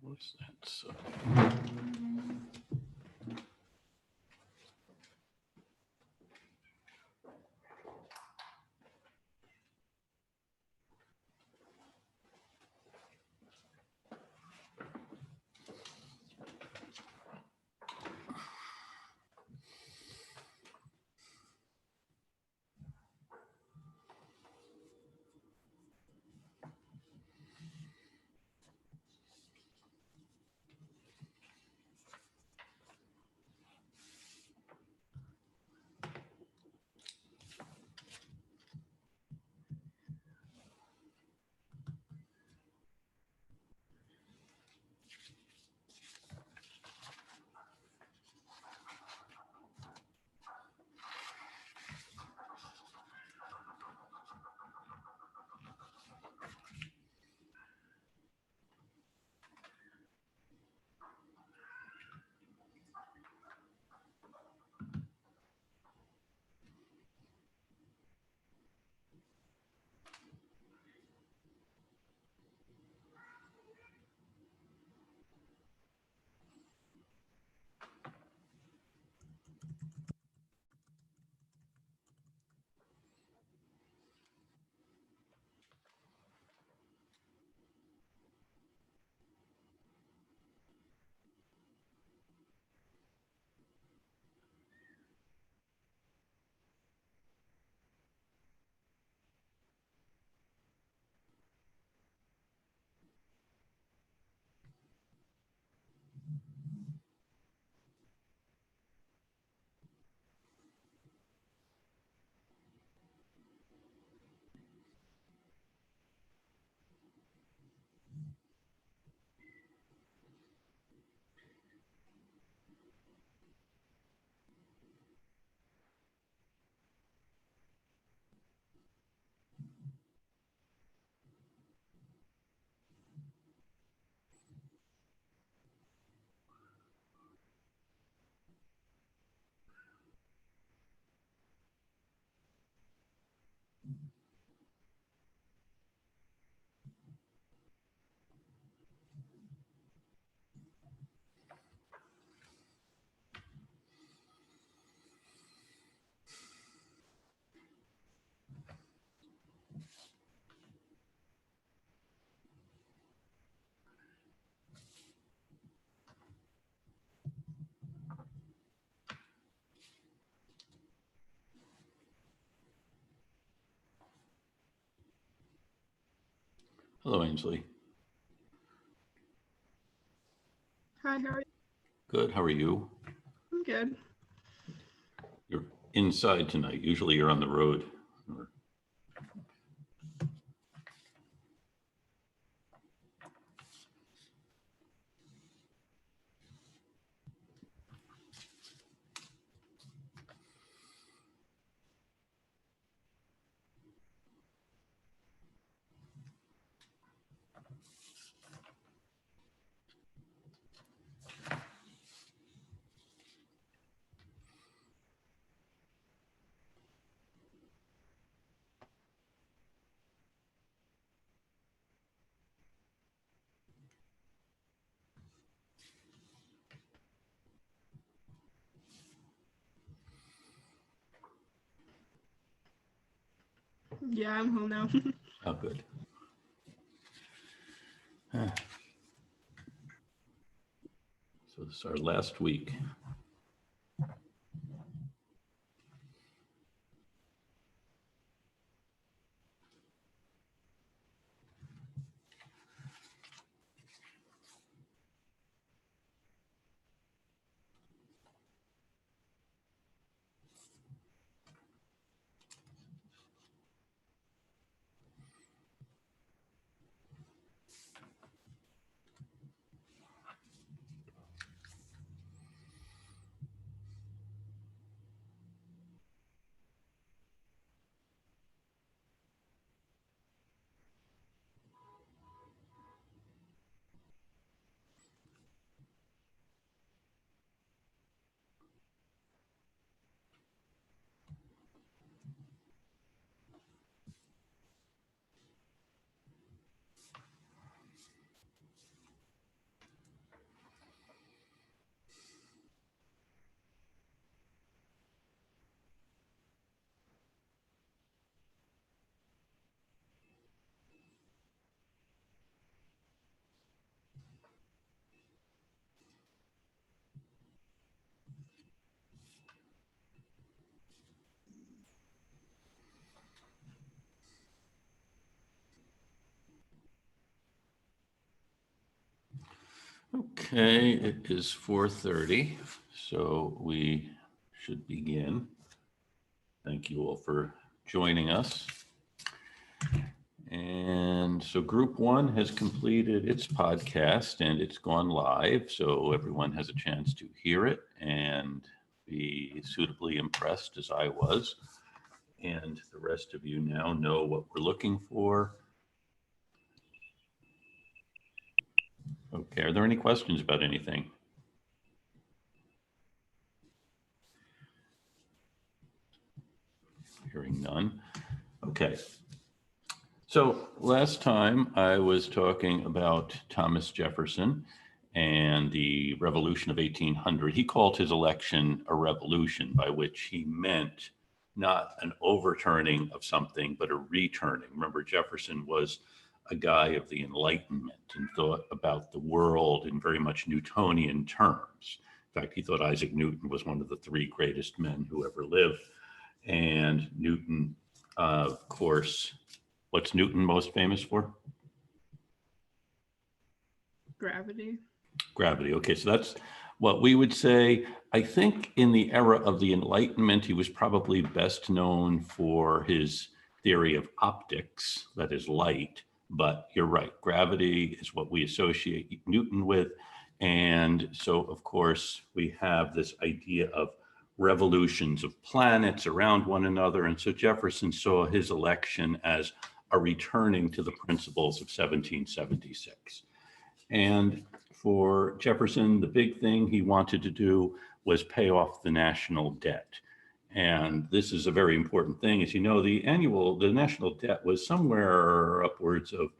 What's that? So. Hello, Ainsley. Hi, how are you? Good. How are you? I'm good. You're inside tonight. Usually you're on the road. Yeah, I'm home now. Oh, good. So this is our last week. Okay, it is 4:30, so we should begin. Thank you all for joining us. And so Group 1 has completed its podcast and it's gone live, so everyone has a chance to hear it and be suitably impressed as I was. And the rest of you now know what we're looking for. Okay, are there any questions about anything? Hearing none. Okay. So last time I was talking about Thomas Jefferson and the Revolution of 1800. He called his election a revolution, by which he meant not an overturning of something, but a returning. Remember, Jefferson was a guy of the Enlightenment and thought about the world in very much Newtonian terms. In fact, he thought Isaac Newton was one of the three greatest men who ever lived. And Newton, of course, what's Newton most famous for? Gravity. Gravity. Okay, so that's what we would say. I think in the era of the Enlightenment, he was probably best known for his theory of optics, that is light. But you're right, gravity is what we associate Newton with. And so, of course, we have this idea of revolutions of planets around one another. And so Jefferson saw his election as a returning to the principles of 1776. And for Jefferson, the big thing he wanted to do was pay off the national debt. And this is a very important thing. As you know, the national debt was somewhere upwards of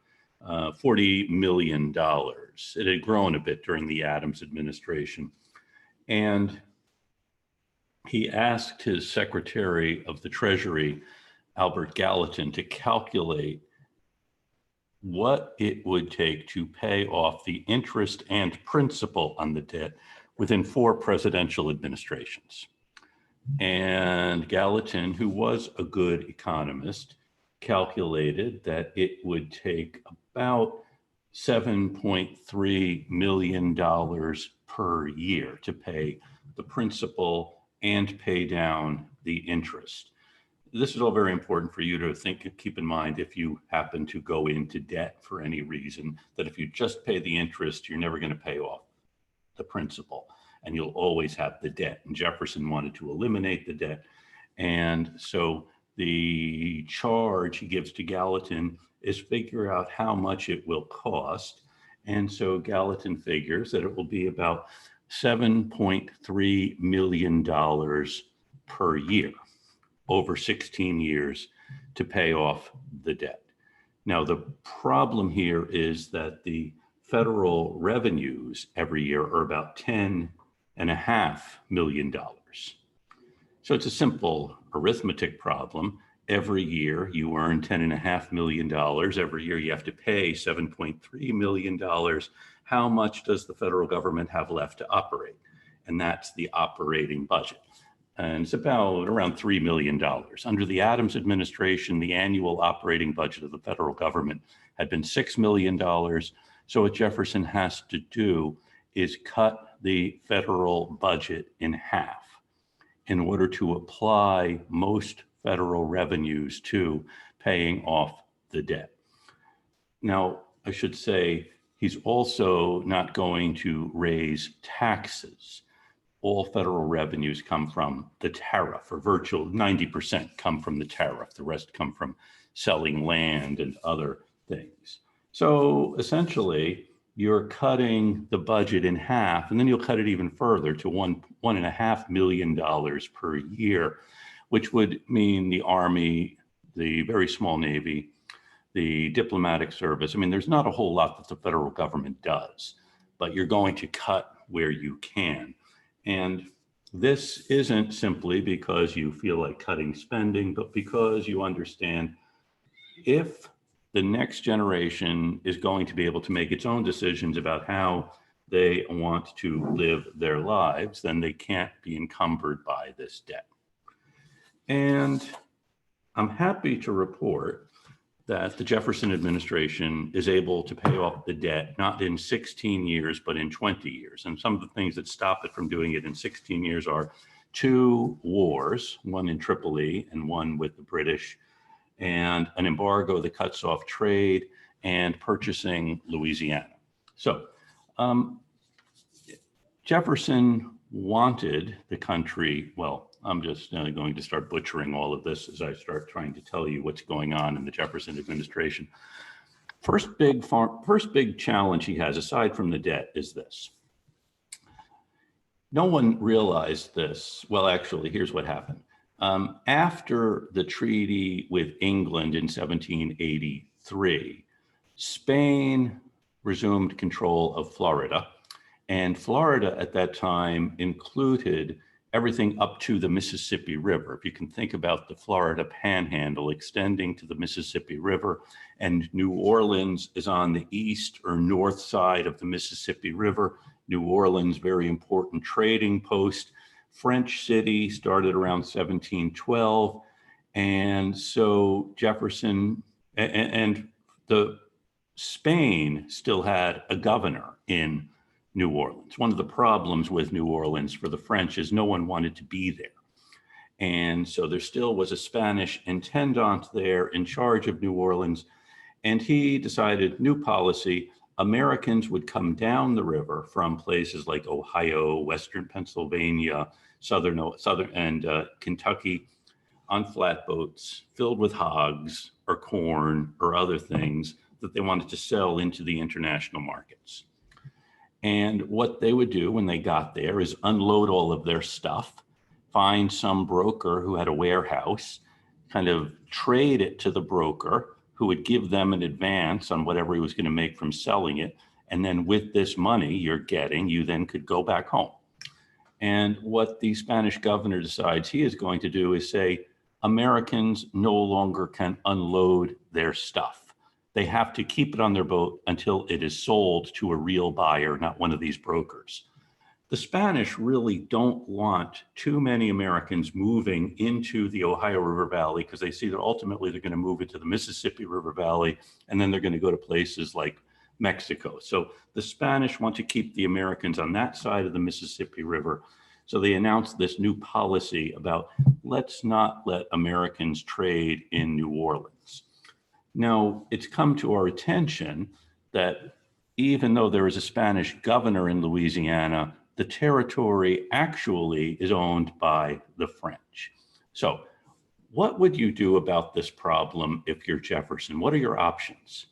$40 million. It had grown a bit during the Adams administration. And he asked his Secretary of the Treasury, Albert Gallatin, to calculate what it would take to pay off the interest and principal on the debt within 4 presidential administrations. And Gallatin, who was a good economist, calculated that it would take about $7.3 million per year to pay the principal and pay down the interest. This is all very important for you to keep in mind if you happen to go into debt for any reason, that if you just pay the interest, you're never going to pay off the principal and you'll always have the debt. And Jefferson wanted to eliminate the debt. And so the charge he gives to Gallatin is figure out how much it will cost. And so Gallatin figures that it will be about $7.3 million per year over 16 years to pay off the debt. Now, the problem here is that the federal revenues every year are about $10.5 million. So it's a simple arithmetic problem. Every year you earn $10.5 million. Every year you have to pay $7.3 million. How much does the federal government have left to operate? And that's the operating budget. And it's around $3 million. Under the Adams administration, the annual operating budget of the federal government had been $6 million. So what Jefferson has to do is cut the federal budget in half in order to apply most federal revenues to paying off the debt. Now, I should say, he's also not going to raise taxes. All federal revenues come from the tariff, or virtual 90% come from the tariff. The rest come from selling land and other things. So essentially, you're cutting the budget in half, and then you'll cut it even further to $1.5 million per year, which would mean the Army, the very small Navy, the diplomatic service. I mean, there's not a whole lot that the federal government does, but you're going to cut where you can. And this isn't simply because you feel like cutting spending, but because you understand if the next generation is going to be able to make its own decisions about how they want to live their lives, then they can't be encumbered by this debt. And I'm happy to report that the Jefferson administration is able to pay off the debt, not in 16 years, but in 20 years. And some of the things that stop it from doing it in 16 years are 2 wars, one in Tripoli and one with the British, and an embargo that cuts off trade and purchasing Louisiana. So Jefferson wanted the country, well, I'm just going to start butchering all of this as I start trying to tell you what's going on in the Jefferson administration. First big challenge he has, aside from the debt, is this. No one realized this. Well, actually, here's what happened. After the treaty with England in 1783, Spain resumed control of Florida. And Florida at that time included everything up to the Mississippi River. If you can think about the Florida panhandle extending to the Mississippi River, and New Orleans is on the east or north side of the Mississippi River. New Orleans, very important trading post. French city started around 1712. And so Jefferson and the Spain still had a governor in New Orleans. One of the problems with New Orleans for the French is no one wanted to be there. And so there still was a Spanish intendant there in charge of New Orleans. And he decided, new policy, Americans would come down the river from places like Ohio, Western Pennsylvania, southern and Kentucky on flatboats filled with hogs or corn or other things that they wanted to sell into the international markets. And what they would do when they got there is unload all of their stuff, find some broker who had a warehouse, kind of trade it to the broker who would give them an advance on whatever he was going to make from selling it. And then with this money you're getting, you then could go back home. And what the Spanish governor decides he is going to do is say, Americans no longer can unload their stuff. They have to keep it on their boat until it is sold to a real buyer, not one of these brokers. The Spanish really don't want too many Americans moving into the Ohio River Valley because they see that ultimately they're going to move into the Mississippi River Valley, and then they're going to go to places like Mexico. So the Spanish want to keep the Americans on that side of the Mississippi River. So they announced this new policy about let's not let Americans trade in New Orleans. Now, it's come to our attention that even though there is a Spanish governor in Louisiana, the territory actually is owned by the French. So what would you do about this problem if you're Jefferson? What are your options?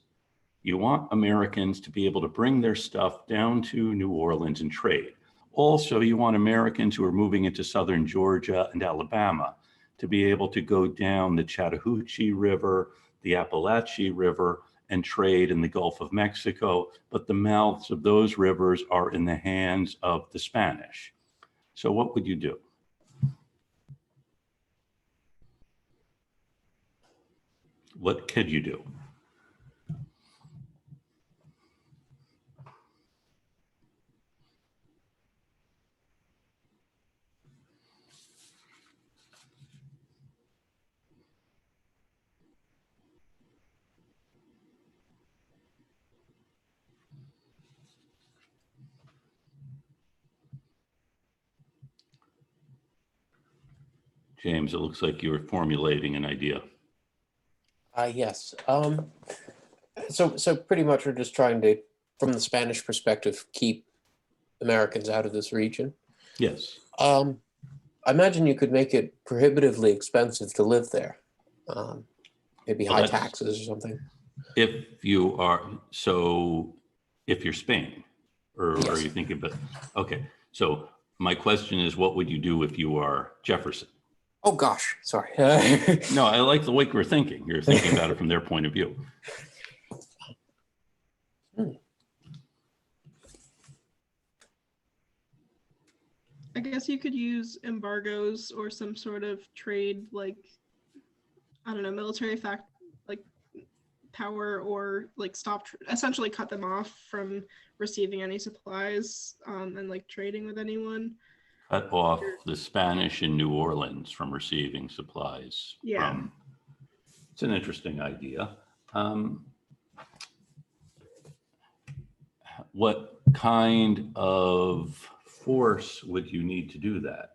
You want Americans to be able to bring their stuff down to New Orleans and trade. Also, you want Americans who are moving into southern Georgia and Alabama to be able to go down the Chattahoochee River, the Appalachian River, and trade in the Gulf of Mexico, but the mouths of those rivers are in the hands of the Spanish. So what would you do? What could you do? James, it looks like you were formulating an idea. Yes. So pretty much we're just trying to, from the Spanish perspective, keep Americans out of this region. Yes. I imagine you could make it prohibitively expensive to live there. Maybe high taxes or something. If you are, so if you're Spain, or Yes. are you thinking about, okay. So my question is, what would you do if you are Jefferson? Oh gosh, sorry. No, I like the way you're thinking. You're thinking about it from their point of view. I guess you could use embargoes or some sort of trade, like, I don't know, military power, or like essentially cut them off from receiving any supplies, and like trading with anyone. Cut off the Spanish in New Orleans from receiving supplies. Yeah. It's an interesting idea. Um, what kind of force would you need to do that?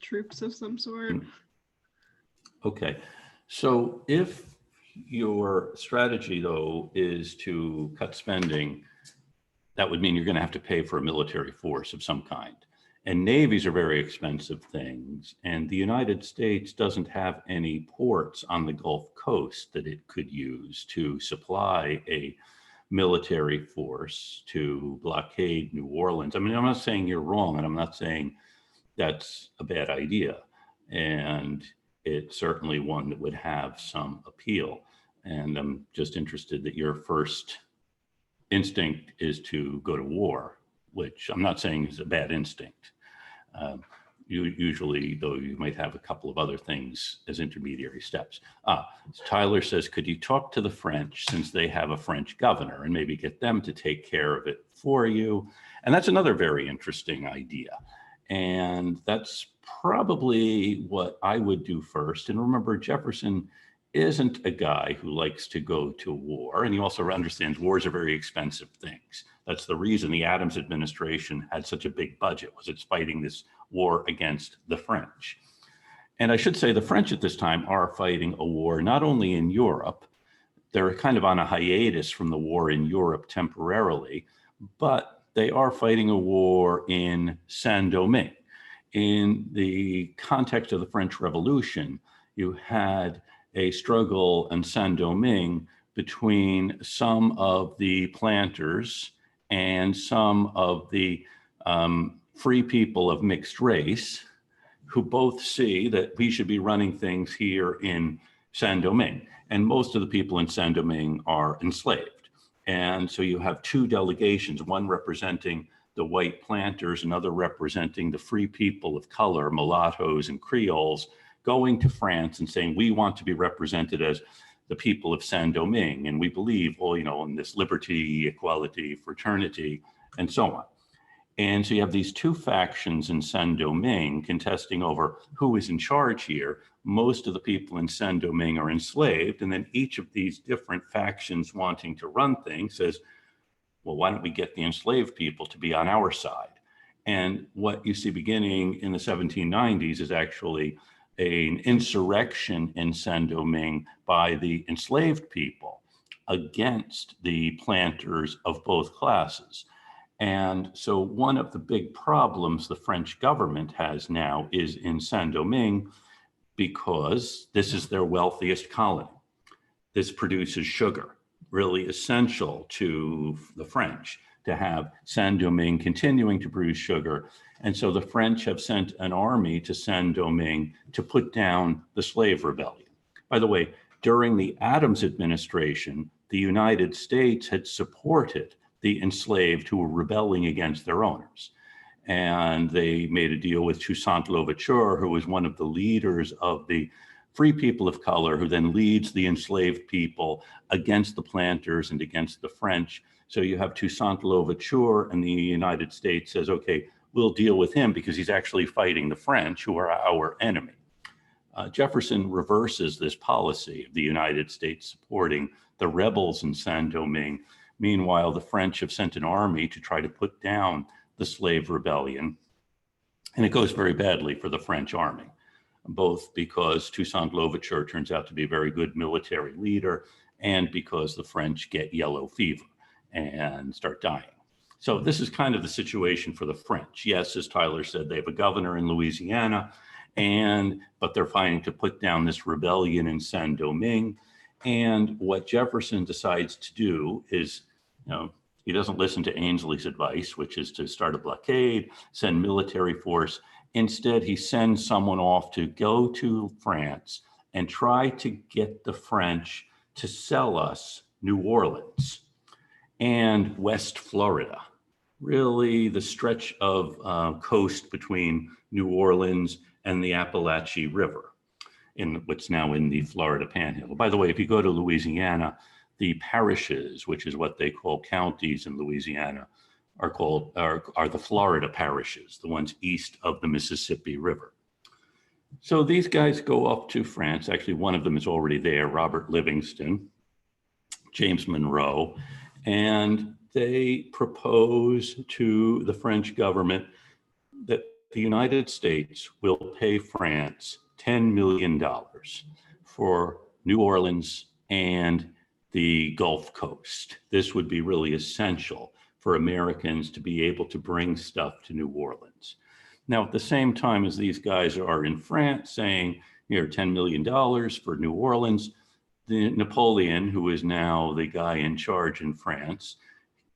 Troops of some sort. Okay, so if your strategy, though, is to cut spending, that would mean you're going to have to pay for a military force of some kind. And navies are very expensive things. And the United States doesn't have any ports on the Gulf Coast that it could use to supply a military force to blockade New Orleans. I mean, I'm not saying you're wrong, and I'm not saying that's a bad idea. And it's certainly one that would have some appeal. And I'm just interested that your first instinct is to go to war, which I'm not saying is a bad instinct. Usually, though, you might have a couple of other things as intermediary steps. Tyler says, could you talk to the French since they have a French governor and maybe get them to take care of it for you? And that's another very interesting idea. And that's probably what I would do first. And remember, Jefferson isn't a guy who likes to go to war. And he also understands wars are very expensive things. That's the reason the Adams administration had such a big budget, was it's fighting this war against the French. And I should say the French at this time are fighting a war not only in Europe, they're kind of on a hiatus from the war in Europe temporarily, but they are fighting a war in Saint-Domingue. In the context of the French Revolution, you had a struggle in Saint-Domingue between some of the planters and some of the free people of mixed race, who both see that we should be running things here in Saint-Domingue. And most of the people in Saint-Domingue are enslaved. And so you have two delegations, one representing the white planters, another representing the free people of color, mulattoes and Creoles, going to France and saying, we want to be represented as the people of Saint-Domingue. And we believe, well, you know, in this liberty, equality, fraternity, and so on. And so you have these two factions in Saint-Domingue contesting over who is in charge here. Most of the people in Saint-Domingue are enslaved. And then each of these different factions wanting to run things says, well, why don't we get the enslaved people to be on our side? And what you see beginning in the 1790s is actually an insurrection in Saint-Domingue by the enslaved people against the planters of both classes. And so one of the big problems the French government has now is in Saint-Domingue, because this is their wealthiest colony. This produces sugar, really essential to the French to have Saint-Domingue continuing to produce sugar. And so the French have sent an army to Saint-Domingue to put down the slave rebellion. By the way, during the Adams administration, the United States had supported the enslaved who were rebelling against their owners. And they made a deal with Toussaint Louverture, who was one of the leaders of the free people of color, who then leads the enslaved people against the planters and against the French. So you have Toussaint Louverture, and the United States says, okay, we'll deal with him because he's actually fighting the French, who are our enemy. Jefferson reverses this policy of the United States supporting the rebels in Saint-Domingue. Meanwhile, the French have sent an army to try to put down the slave rebellion. And it goes very badly for the French army, both because Toussaint Louverture turns out to be a very good military leader and because the French get yellow fever and start dying. So this is kind of the situation for the French. Yes, as Tyler said, they have a governor in Louisiana, but they're fighting to put down this rebellion in Saint-Domingue. And what Jefferson decides to do is, he doesn't listen to Ainsley's advice, which is to start a blockade, send military force. Instead, he sends someone off to go to France and try to get the French to sell us New Orleans and West Florida, really the stretch of coast between New Orleans and the Appalachian River, in what's now in the Florida Panhandle. By the way, if you go to Louisiana, the parishes, which is what they call counties in Louisiana, are the Florida parishes, the ones east of the Mississippi River. So these guys go up to France. Actually, one of them is already there, Robert Livingston, James Monroe, and they propose to the French government that the United States will pay France $10 million for New Orleans and the Gulf Coast. This would be really essential for Americans to be able to bring stuff to New Orleans. Now, at the same time as these guys are in France saying, here, $10 million for New Orleans, Napoleon, who is now the guy in charge in France,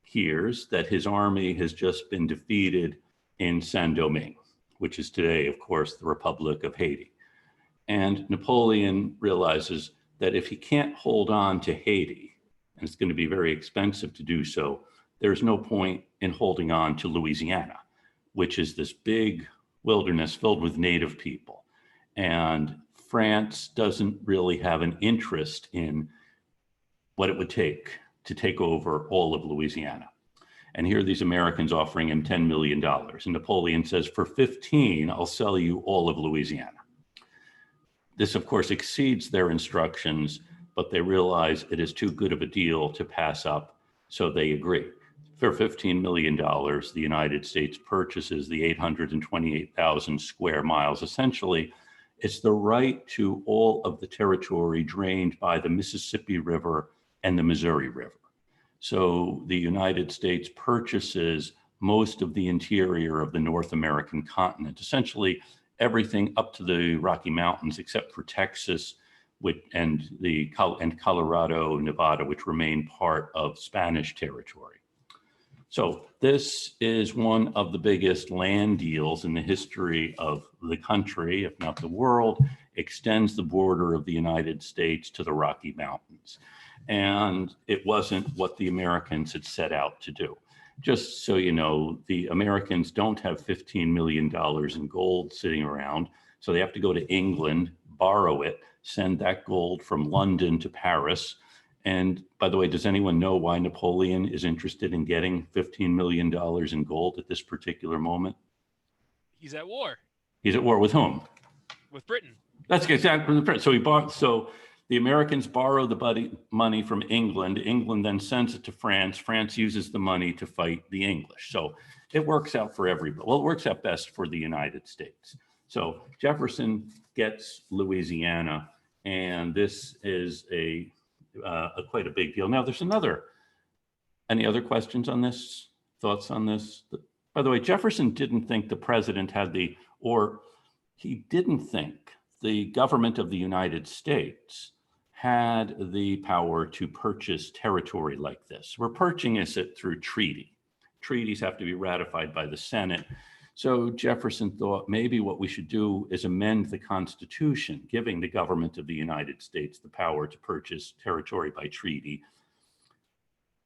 hears that his army has just been defeated in Saint-Domingue, which is today, of course, the Republic of Haiti. And Napoleon realizes that if he can't hold on to Haiti, and it's going to be very expensive to do so, there's no point in holding on to Louisiana, which is this big wilderness filled with native people. And France doesn't really have an interest in what it would take to take over all of Louisiana. And here are these Americans offering him $10 million. And Napoleon says, for 15, I'll sell you all of Louisiana. This, of course, exceeds their instructions, but they realize it is too good of a deal to pass up, so they agree. For $15 million, the United States purchases the 828,000 square miles. Essentially, it's the right to all of the territory drained by the Mississippi River and the Missouri River. So the United States purchases most of the interior of the North American continent, essentially everything up to the Rocky Mountains, except for Texas and Colorado, Nevada, which remain part of Spanish territory. So this is one of the biggest land deals in the history of the country, if not the world, extends the border of the United States to the Rocky Mountains. And it wasn't what the Americans had set out to do. Just so you know, the Americans don't have $15 million in gold sitting around, so they have to go to England, borrow it, send that gold from London to Paris. And by the way, does anyone know why Napoleon is interested in getting $15 million in gold at this particular moment? He's at war. He's at war with whom? With Britain. That's exactly the so the Americans borrow the money from England. England then sends it to France. France uses the money to fight the English. So it works out for everybody. Well, it works out best for the United States. So Jefferson gets Louisiana, and this is quite a big deal. Now, there's any other questions on this? Thoughts on this? By the way, Jefferson didn't think the president he didn't think the government of the United States had the power to purchase territory like this. We're purchasing it through treaty. Treaties have to be ratified by the Senate. So Jefferson thought maybe what we should do is amend the Constitution, giving the government of the United States the power to purchase territory by treaty.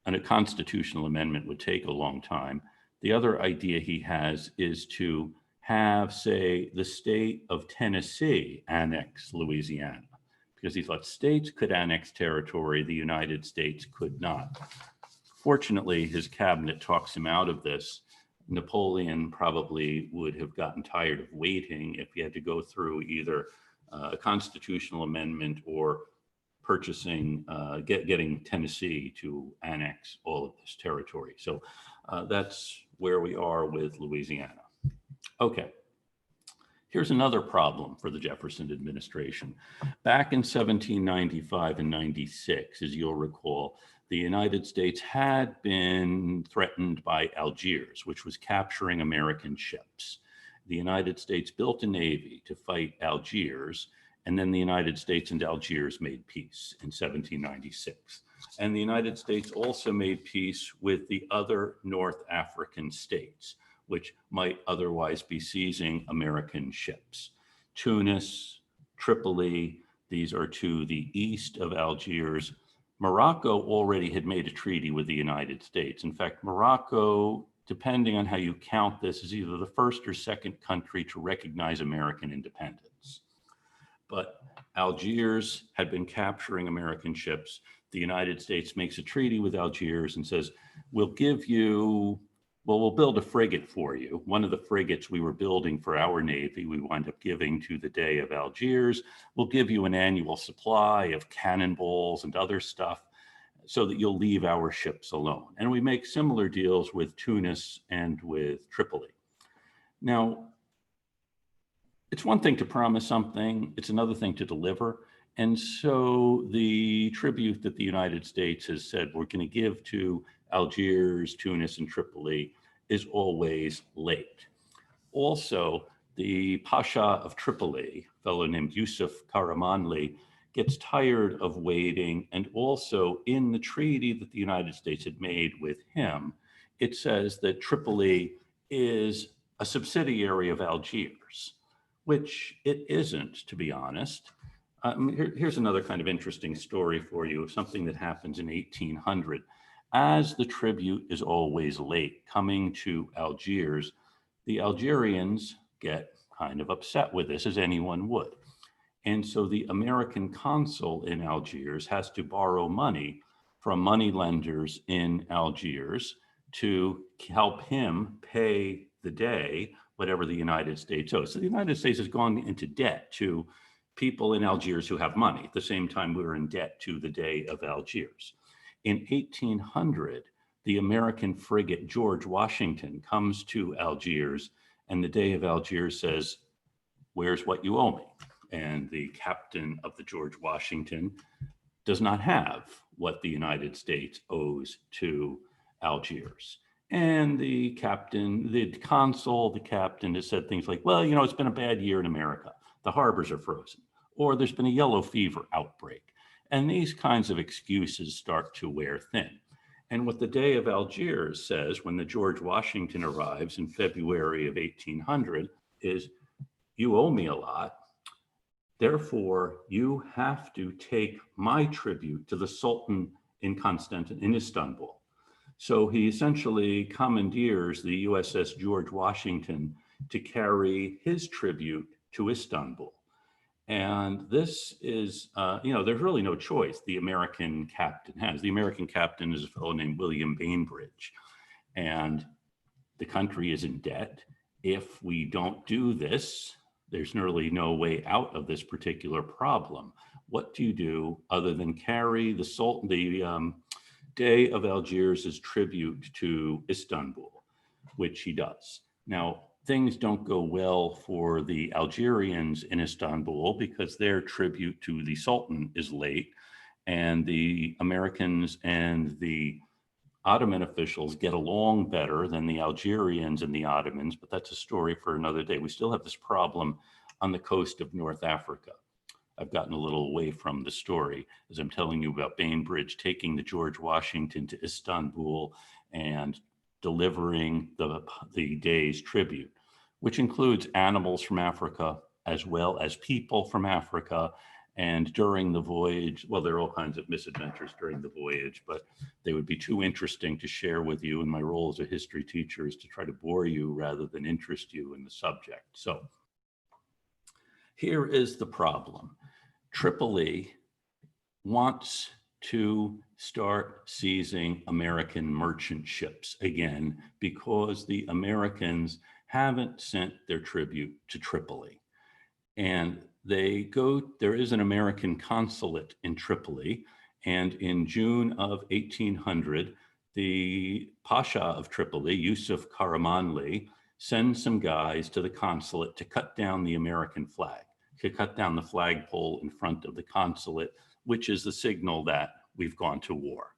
And a constitutional amendment would take a long time. The other idea he has is to have, say, the state of Tennessee annex Louisiana, because he thought states could annex territory, the United States could not. Fortunately, his cabinet talks him out of this. Napoleon probably would have gotten tired of waiting if he had to go through either a constitutional amendment or getting Tennessee to annex all of this territory. So that's where we are with Louisiana. Okay. Here's another problem for the Jefferson administration. Back in 1795 and 96, as you'll recall, the United States had been threatened by Algiers, which was capturing American ships. The United States built a navy to fight Algiers, and then the United States and Algiers made peace in 1796. And the United States also made peace with the other North African states, which might otherwise be seizing American ships. Tunis, Tripoli, these are to the east of Algiers. Morocco already had made a treaty with the United States. In fact, Morocco, depending on how you count this, is either the first or second country to recognize American independence. But Algiers had been capturing American ships. The United States makes a treaty with Algiers and says, we'll give you well, we'll build a frigate for you. One of the frigates we were building for our Navy, we wound up giving to the Dey of Algiers. We'll give you an annual supply of cannonballs and other stuff so that you'll leave our ships alone. And we make similar deals with Tunis and with Tripoli. Now, it's one thing to promise something, it's another thing to deliver. And so the tribute that the United States has said we're going to give to Algiers, Tunis, and Tripoli is always late. Also, the Pasha of Tripoli, a fellow named Yusuf Karamanli, gets tired of waiting. And also in the treaty that the United States had made with him, it says that Tripoli is a subsidiary of Algiers, which it isn't, to be honest. Here's another kind of interesting story for you of something that happens in 1800. As the tribute is always late coming to Algiers, the Algerians get kind of upset with this, as anyone would. And so the American consul in Algiers has to borrow money from money lenders in Algiers to help him pay the Dey whatever the United States owes. So the United States has gone into debt to people in Algiers who have money. At the same time, we were in debt to the Dey of Algiers. In 1800, the American frigate George Washington comes to Algiers, and the Dey of Algiers says, "Where's what you owe me?" And the captain of the George Washington does not have what the United States owes to Algiers. And the captain, the consul, the captain has said things like, well, you know, it's been a bad year in America. The harbors are frozen, or there's been a yellow fever outbreak. And these kinds of excuses start to wear thin. And what the Dey of Algiers says when the George Washington arrives in February of 1800 is, you owe me a lot. Therefore, you have to take my tribute to the Sultan in in Istanbul. So he essentially commandeers the USS George Washington to carry his tribute to Istanbul. And this is, there's really no choice the American captain has. The American captain is a fellow named William Bainbridge. And the country is in debt. If we don't do this, there's nearly no way out of this particular problem. What do you do other than carry the Sultan, the Dey of Algiers' tribute to Istanbul, which he does. Now, things don't go well for the Algerians in Istanbul because their tribute to the Sultan is late, and the Americans and the Ottoman officials get along better than the Algerians and the Ottomans, but that's a story for another day. We still have this problem on the coast of North Africa. I've gotten a little away from the story as I'm telling you about Bainbridge taking the George Washington to Istanbul and delivering the Dey's tribute, which includes animals from Africa as well as people from Africa. And during the voyage, well, there are all kinds of misadventures during the voyage, but they would be too interesting to share with you. And my role as a history teacher is to try to bore you rather than interest you in the subject. So here is the problem. Tripoli wants to start seizing American merchant ships again because the Americans haven't sent their tribute to Tripoli. And there is an American consulate in Tripoli. And in June of 1800, the Pasha of Tripoli, Yusuf Karamanli, sends some guys to the consulate to cut down the American flag, to cut down the flagpole in front of the consulate, which is the signal that we've gone to war.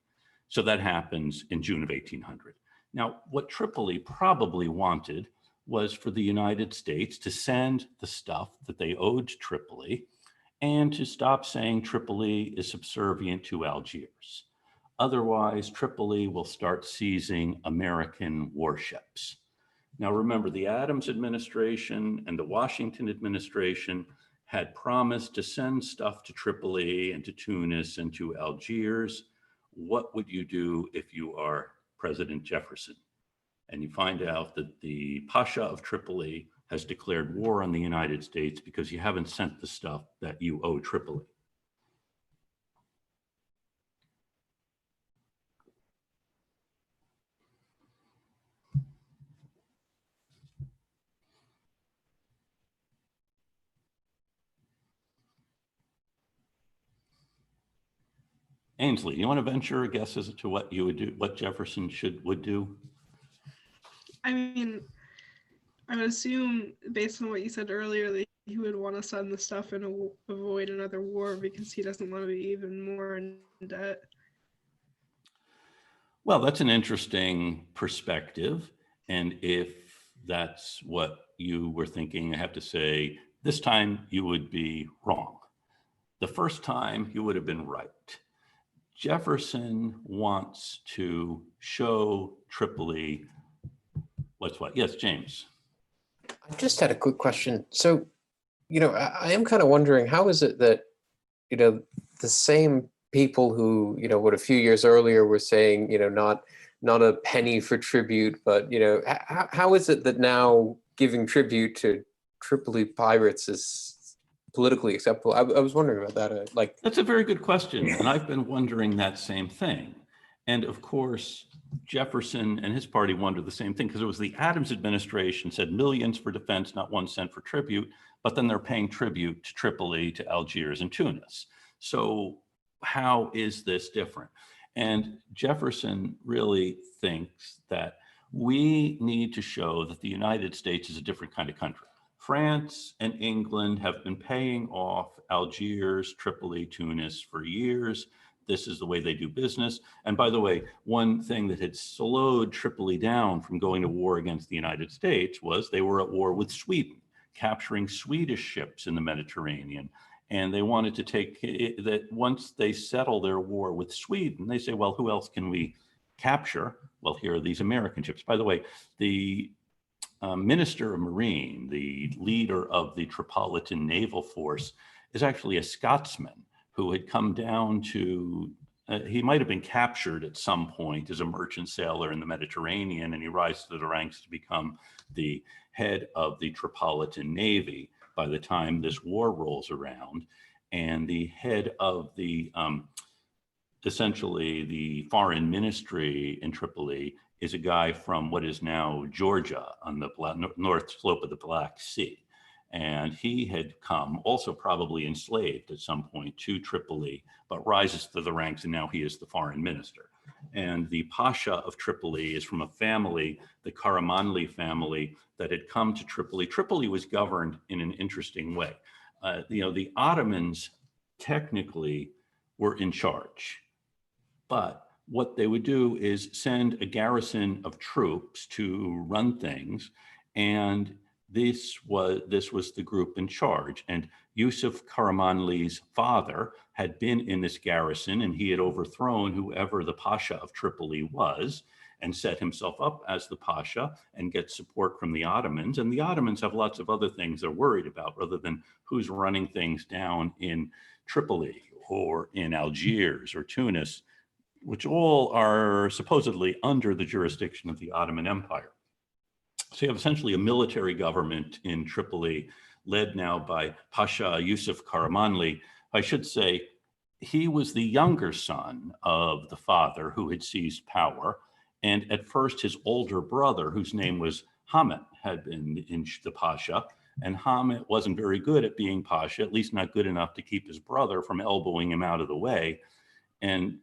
So that happens in June of 1800. Now, what Tripoli probably wanted was for the United States to send the stuff that they owed to Tripoli and to stop saying Tripoli is subservient to Algiers. Otherwise, Tripoli will start seizing American warships. Now, remember, the Adams administration and the Washington administration had promised to send stuff to Tripoli and to Tunis and to Algiers. What would you do if you are President Jefferson? And you find out that the Pasha of Tripoli has declared war on the United States because you haven't sent the stuff that you owe Tripoli. Ainsley, you want to venture a guess as to what you would do, what Jefferson would do? I mean, I would assume, based on what you said earlier, that he would want to send the stuff and avoid another war because he doesn't want to be even more in debt. Well, that's an interesting perspective. And if that's what you were thinking, I have to say, this time you would be wrong. The first time you would have been right. Jefferson wants to show Tripoli what's what. Yes, James. I just had a quick question. So, I am kind of wondering, how is it that, the same people who, what a few years earlier were saying, not a penny for tribute, but, how is it that now giving tribute to Tripoli pirates is politically acceptable? I was wondering about that. That's a very good question. And I've been wondering that same thing. And of course, Jefferson and his party wondered the same thing because it was the Adams administration said millions for defense, not 1 cent for tribute, but then they're paying tribute to Tripoli, to Algiers and Tunis. So how is this different? And Jefferson really thinks that we need to show that the United States is a different kind of country. France and England have been paying off Algiers, Tripoli, Tunis for years. This is the way they do business. And by the way, one thing that had slowed Tripoli down from going to war against the United States was they were at war with Sweden, capturing Swedish ships in the Mediterranean. And they wanted to take that once they settle their war with Sweden, they say, well, who else can we capture? Well, here are these American ships. By the way, the Minister of Marine, the leader of the Tripolitan Naval Force, is actually a Scotsman who had come down to, he might have been captured at some point as a merchant sailor in the Mediterranean, and he rises to the ranks to become the head of the Tripolitan Navy by the time this war rolls around. And the head of the, essentially the foreign ministry in Tripoli is a guy from what is now Georgia on the north slope of the Black Sea. And he had come, also probably enslaved at some point, to Tripoli, but rises to the ranks, and now he is the foreign minister. And the Pasha of Tripoli is from a family, the Karamanli family, that had come to Tripoli. Tripoli was governed in an interesting way. The Ottomans technically were in charge, but what they would do is send a garrison of troops to run things, and this was the group in charge. And Yusuf Karamanli's father had been in this garrison, and he had overthrown whoever the Pasha of Tripoli was and set himself up as the Pasha and get support from the Ottomans. And the Ottomans have lots of other things they're worried about rather than who's running things down in Tripoli or in Algiers or Tunis, which all are supposedly under the jurisdiction of the Ottoman Empire. So you have essentially a military government in Tripoli led now by Pasha Yusuf Karamanli. I should say he was the younger son of the father who had seized power. And at first his older brother, whose name was Hamid, had been in the Pasha. And Hamid wasn't very good at being Pasha, at least not good enough to keep his brother from elbowing him out of the way. And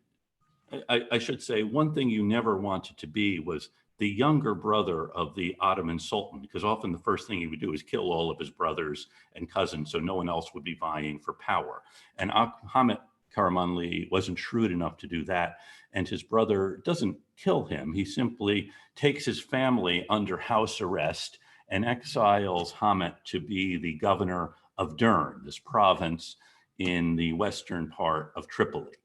I should say one thing you never wanted to be was the younger brother of the Ottoman Sultan, because often the first thing he would do is kill all of his brothers and cousins so no one else would be vying for power. And Hamid Karamanli wasn't shrewd enough to do that. And his brother doesn't kill him. He simply takes his family under house arrest and exiles Hamid to be the governor of Dern, this province in the western part of Tripoli.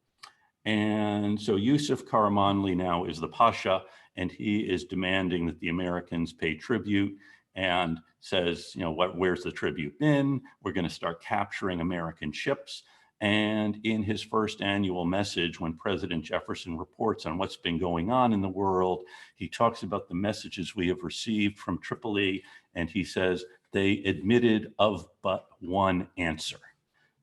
And so Yusuf Karamanli now is the Pasha, and he is demanding that the Americans pay tribute and says, where's the tribute been? We're going to start capturing American ships. And in his first annual message, when President Jefferson reports on what's been going on in the world, he talks about the messages we have received from Tripoli, and he says they admitted of but one answer.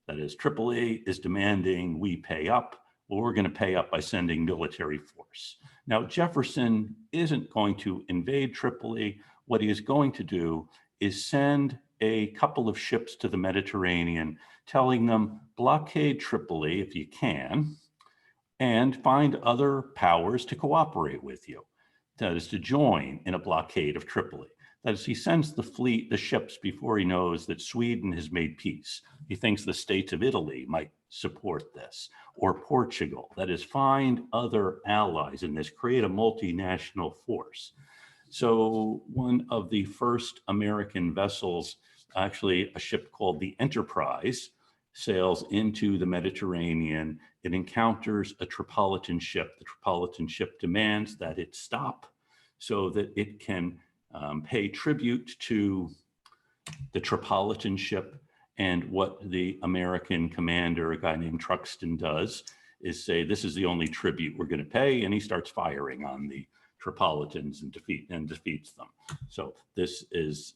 That is, Tripoli is demanding we pay up. Well, we're going to pay up by sending military force. Now, Jefferson isn't going to invade Tripoli. What he is going to do is send a couple of ships to the Mediterranean, telling them, blockade Tripoli if you can, and find other powers to cooperate with you. That is to join in a blockade of Tripoli. That is, he sends the fleet, the ships, before he knows that Sweden has made peace. He thinks the states of Italy might support this, or Portugal. That is, find other allies in this, create a multinational force. So one of the first American vessels, actually a ship called the Enterprise, sails into the Mediterranean. It encounters a Tripolitan ship. The Tripolitan ship demands that it stop so that it can pay tribute to the Tripolitan ship. And what the American commander, a guy named Truxton, does is say, this is the only tribute we're going to pay. And he starts firing on the Tripolitans and defeats them. So this is,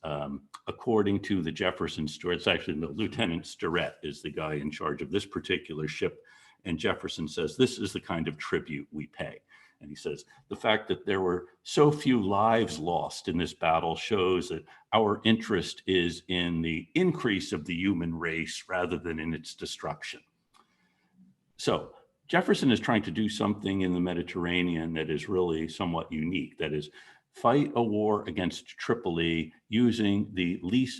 according to the Jefferson story, it's actually the Lieutenant Stirrett is the guy in charge of this particular ship. And Jefferson says, this is the kind of tribute we pay. And he says, the fact that there were so few lives lost in this battle shows that our interest is in the increase of the human race rather than in its destruction. So Jefferson is trying to do something in the Mediterranean that is really somewhat unique. That is, fight a war against Tripoli using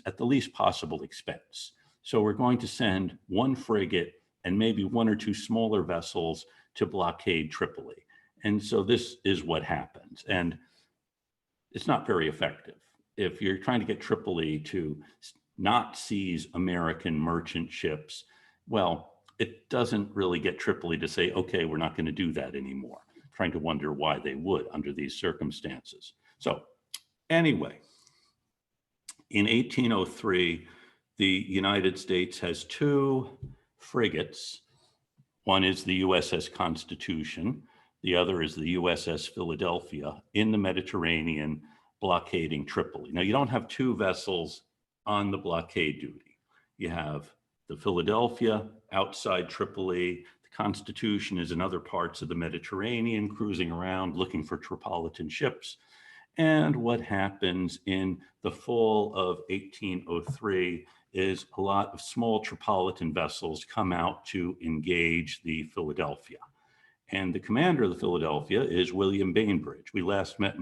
at the least possible expense. So we're going to send one frigate and maybe one or two smaller vessels to blockade Tripoli. And so this is what happens. And it's not very effective. If you're trying to get Tripoli to not seize American merchant ships, well, it doesn't really get Tripoli to say, okay, we're not going to do that anymore. I'm trying to wonder why they would under these circumstances. So anyway, in 1803, the United States has two frigates. One is the USS Constitution. The other is the USS Philadelphia in the Mediterranean blockading Tripoli. Now, you don't have two vessels on the blockade duty. You have the Philadelphia outside Tripoli. The Constitution is in other parts of the Mediterranean, cruising around looking for Tripolitan ships. And what happens in the fall of 1803 is a lot of small Tripolitan vessels come out to engage the Philadelphia. And the commander of the Philadelphia is William Bainbridge. We last met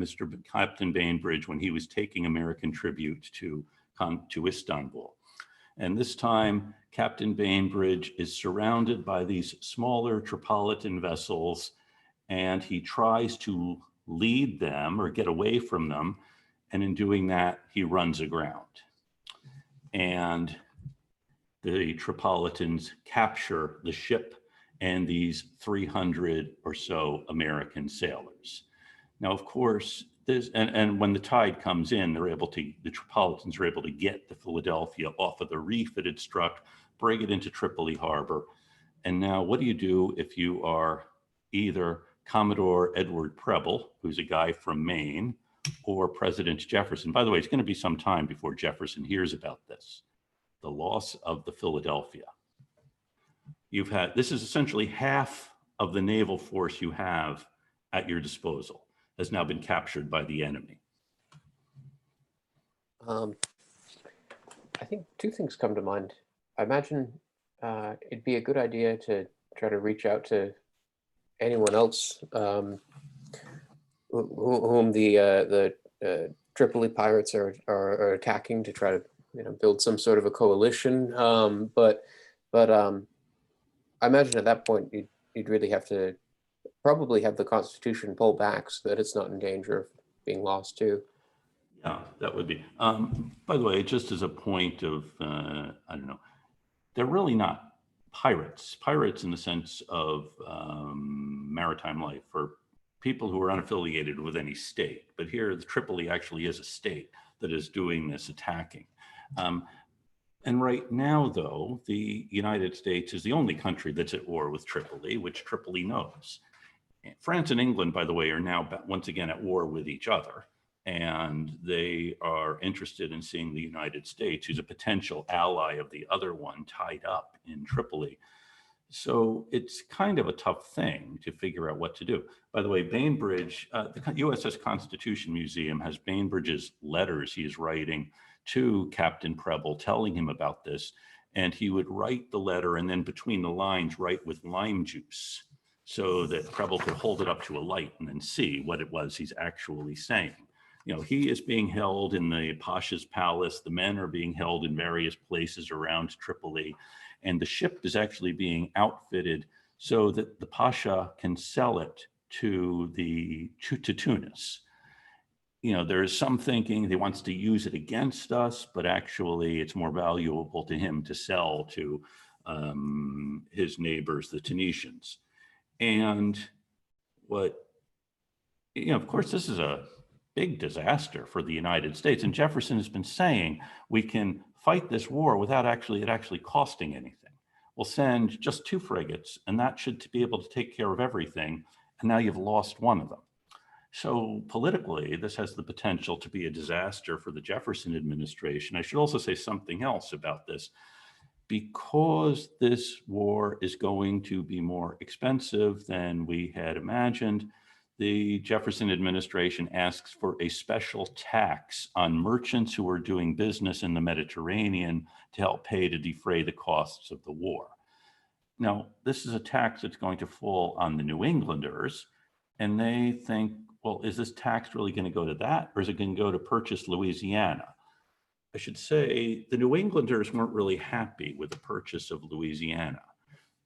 Captain Bainbridge when he was taking American tribute to Istanbul. And this time, Captain Bainbridge is surrounded by these smaller Tripolitan vessels, and he tries to lead them or get away from them. And in doing that, he runs aground. And the Tripolitans capture the ship and these 300 or so American sailors. Now, of course, and when the tide comes in, the Tripolitans are able to get the Philadelphia off of the reef it had struck, bring it into Tripoli harbor. And now what do you do if you are either Commodore Edward Preble, who's a guy from Maine, or President Jefferson? By the way, it's going to be some time before Jefferson hears about this. The loss of the Philadelphia. This is essentially half of the naval force you have at your disposal has now been captured by the enemy. I think two things come to mind. I imagine it'd be a good idea to try to reach out to anyone else whom the Tripoli pirates are attacking to try to build some sort of a coalition. But I imagine at that point you'd really have to probably have the Constitution pull back so that it's not in danger of being lost too. Yeah, that would be. By the way, just as a point of, I don't know, they're really not pirates. Pirates in the sense of maritime life for people who are unaffiliated with any state. But here, the Tripoli actually is a state that is doing this attacking. And right now, though, the United States is the only country that's at war with Tripoli, which Tripoli knows. France and England, by the way, are now once again at war with each other. And they are interested in seeing the United States, who's a potential ally of the other one, tied up in Tripoli. So it's kind of a tough thing to figure out what to do. By the way, Bainbridge, the USS Constitution Museum has Bainbridge's letters he is writing to Captain Preble telling him about this. And he would write the letter and then between the lines write with lime juice so that Preble could hold it up to a light and then see what it was he's actually saying. He is being held in the Pasha's palace. The men are being held in various places around Tripoli. And the ship is actually being outfitted so that the Pasha can sell it to Tunis. There is some thinking he wants to use it against us, but actually it's more valuable to him to sell to his neighbors, the Tunisians. And of course, this is a big disaster for the United States. And Jefferson has been saying we can fight this war without it actually costing anything. We'll send just 2 frigates, and that should be able to take care of everything. And now you've lost one of them. So politically, this has the potential to be a disaster for the Jefferson administration. I should also say something else about this. Because this war is going to be more expensive than we had imagined, the Jefferson administration asks for a special tax on merchants who are doing business in the Mediterranean to help pay to defray the costs of the war. Now, this is a tax that's going to fall on the New Englanders, and they think, well, is this tax really going to go to that, or is it going to go to purchase Louisiana? I should say the New Englanders weren't really happy with the purchase of Louisiana,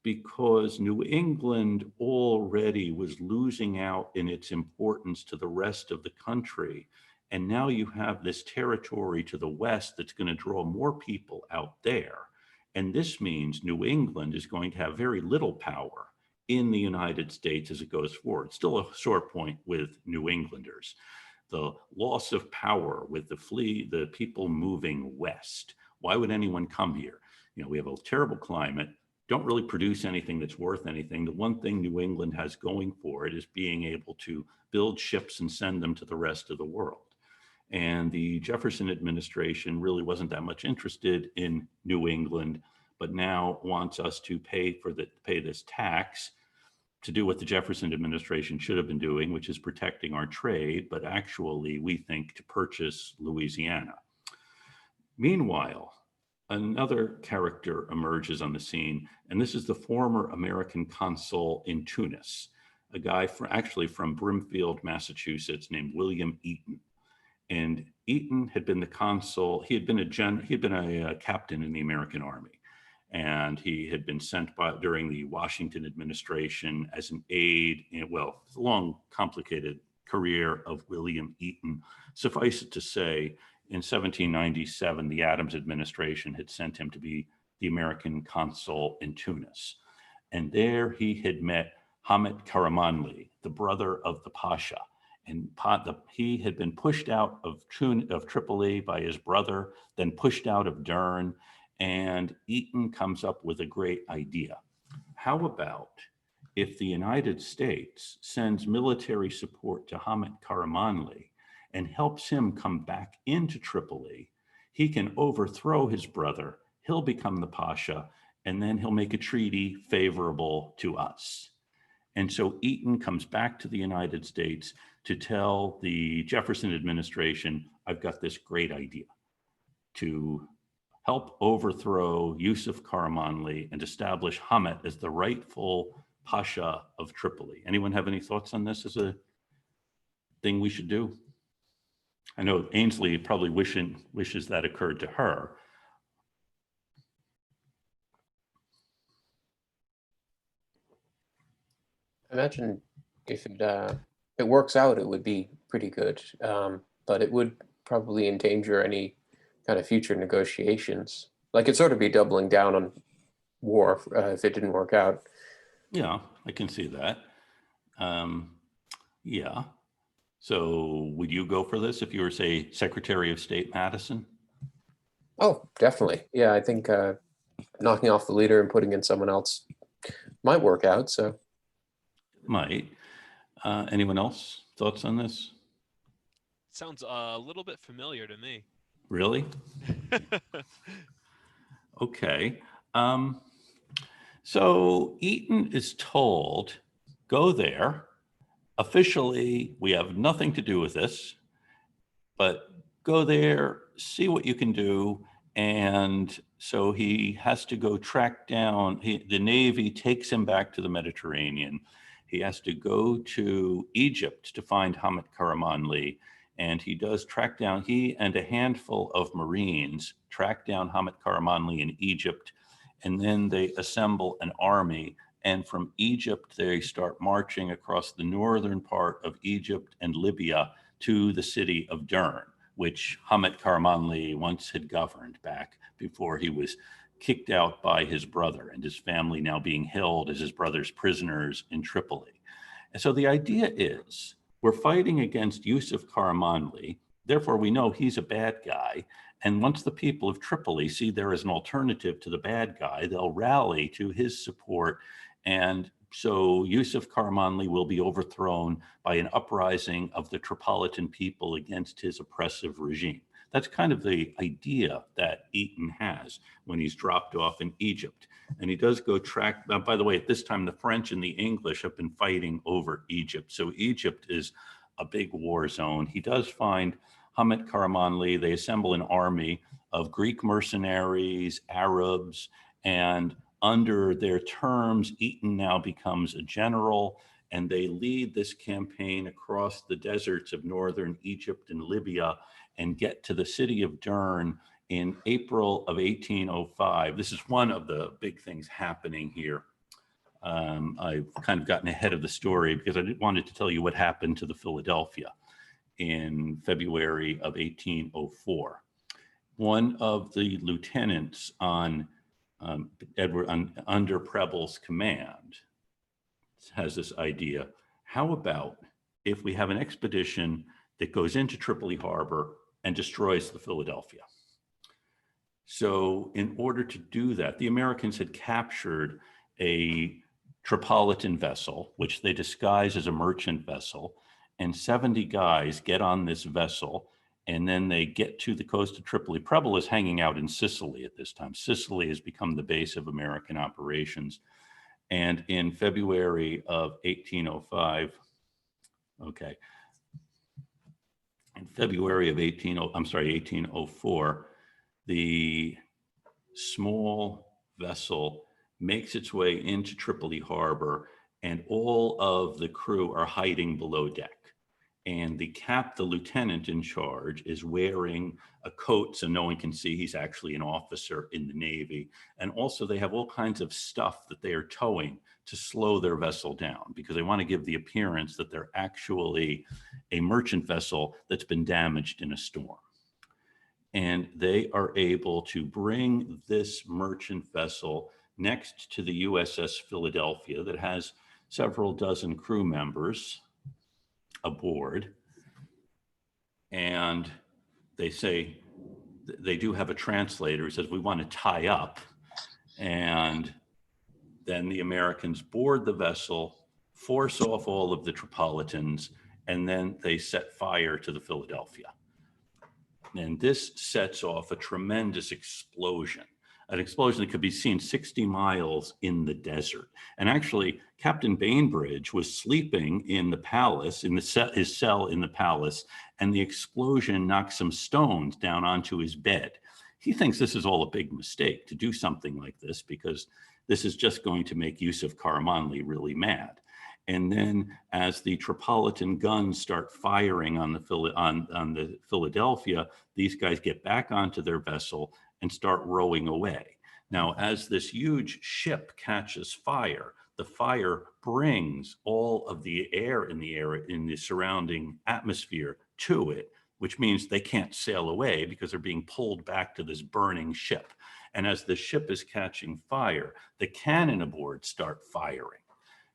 because New England already was losing out in its importance to the rest of the country. And now you have this territory to the west that's going to draw more people out there. And this means New England is going to have very little power in the United States as it goes forward. Still a sore point with New Englanders. The loss of power with the people moving west. Why would anyone come here? We have a terrible climate, don't really produce anything that's worth anything. The one thing New England has going for it is being able to build ships and send them to the rest of the world. And the Jefferson administration really wasn't that much interested in New England, but now wants us to pay this tax to do what the Jefferson administration should have been doing, which is protecting our trade, but actually we think to purchase Louisiana. Meanwhile, another character emerges on the scene, and this is the former American consul in Tunis, a guy actually from Brimfield, Massachusetts, named William Eaton. And Eaton had been the consul. He had been a captain in the American Army, and he had been sent during the Washington administration as an aide. It's a long, complicated career of William Eaton. Suffice it to say, in 1797, the Adams administration had sent him to be the American consul in Tunis. And there he had met Hamid Karamanli, the brother of the Pasha. And he had been pushed out of Tripoli by his brother, then pushed out of Dern. And Eaton comes up with a great idea. How about if the United States sends military support to Hamid Karamanli and helps him come back into Tripoli? He can overthrow his brother, he'll become the Pasha, and then he'll make a treaty favorable to us. And so Eaton comes back to the United States to tell the Jefferson administration, I've got this great idea to help overthrow Yusuf Karamanli and establish Hamid as the rightful Pasha of Tripoli. Anyone have any thoughts on this as a thing we should do? I know Ainsley probably wishes that occurred to her. I imagine if it works out, it would be pretty good, but it would probably endanger any kind of future negotiations. Like it'd sort of be doubling down on war if it didn't work out. Yeah, I can see that. Yeah. So would you go for this if you were, say, Secretary of State Madison? Oh, definitely. Yeah, I think knocking off the leader and putting in someone else might work out. So might. Anyone else thoughts on this? Sounds a little bit familiar to me. Really? Okay. So Eaton is told, go there. Officially, we have nothing to do with this, but go there, see what you can do. And so he has to go track down, the Navy takes him back to the Mediterranean, He has to go to Egypt to find Hamid Karamanli, and he does track down, he and a handful of Marines track down Hamid Karamanli in Egypt, and then they assemble an army. And from Egypt, they start marching across the northern part of Egypt and Libya to the city of Dern, which Hamid Karamanli once had governed back before he was kicked out by his brother, and his family now being held as his brother's prisoners in Tripoli. And so the idea is we're fighting against Yusuf Karamanli, therefore we know he's a bad guy. And once the people of Tripoli see there is an alternative to the bad guy, they'll rally to his support. And so Yusuf Karamanli will be overthrown by an uprising of the Tripolitan people against his oppressive regime. That's kind of the idea that Eaton has when he's dropped off in Egypt. And he does go track, by the way, at this time, the French and the English have been fighting over Egypt. So Egypt is a big war zone. He does find Hamid Karamanli. They assemble an army of Greek mercenaries, Arabs, and under their terms, Eaton now becomes a general, and they lead this campaign across the deserts of northern Egypt and Libya and get to the city of Dern in April of 1805. This is one of the big things happening here. I've kind of gotten ahead of the story because I wanted to tell you what happened to the Philadelphia in February of 1804. One of the lieutenants on under Preble's command has this idea: how about if we have an expedition that goes into Tripoli harbor and destroys the Philadelphia? So in order to do that, the Americans had captured a Tripolitan vessel, which they disguise as a merchant vessel, and 70 guys get on this vessel, and then they get to the coast of Tripoli. Preble is hanging out in Sicily at this time. Sicily has become the base of American operations. And in February of 1805, in February of 1804, the small vessel makes its way into Tripoli harbor, and all of the crew are hiding below deck. And the lieutenant in charge, is wearing a coat so no one can see he's actually an officer in the Navy. And also they have all kinds of stuff that they are towing to slow their vessel down, because they want to give the appearance that they're actually a merchant vessel that's been damaged in a storm. And they are able to bring this merchant vessel next to the USS Philadelphia that has several dozen crew members aboard. And they say, they do have a translator who says, we want to tie up. And then the Americans board the vessel, force off all of the Tripolitans, and then they set fire to the Philadelphia. And this sets off a tremendous explosion, an explosion that could be seen 60 miles in the desert. And actually, Captain Bainbridge was sleeping in the palace, in his cell in the palace, and the explosion knocked some stones down onto his bed. He thinks this is all a big mistake to do something like this, because this is just going to make Yusuf Karamanli really mad. And then as the Tripolitan guns start firing on the Philadelphia, these guys get back onto their vessel and start rowing away. Now, as this huge ship catches fire, the fire brings all of the air in the surrounding atmosphere to it, which means they can't sail away because they're being pulled back to this burning ship. And as the ship is catching fire, the cannon aboard start firing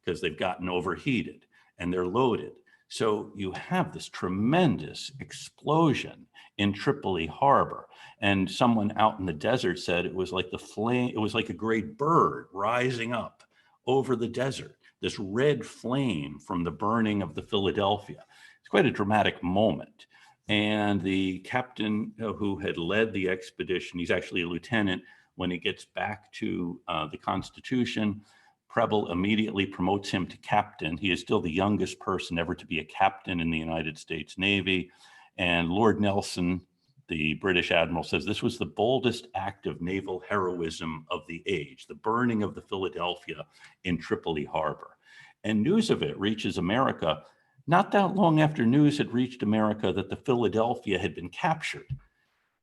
because they've gotten overheated and they're loaded. So you have this tremendous explosion in Tripoli harbor. And someone out in the desert said it was like the flame, it was like a great bird rising up over the desert, this red flame from the burning of the Philadelphia. It's quite a dramatic moment. And the captain who had led the expedition, he's actually a lieutenant, when he gets back to the Constitution, Preble immediately promotes him to captain. He is still the youngest person ever to be a captain in the United States Navy. And Lord Nelson, the British admiral, says this was the boldest act of naval heroism of the age, the burning of the Philadelphia in Tripoli harbor. And news of it reaches America not that long after news had reached America that the Philadelphia had been captured.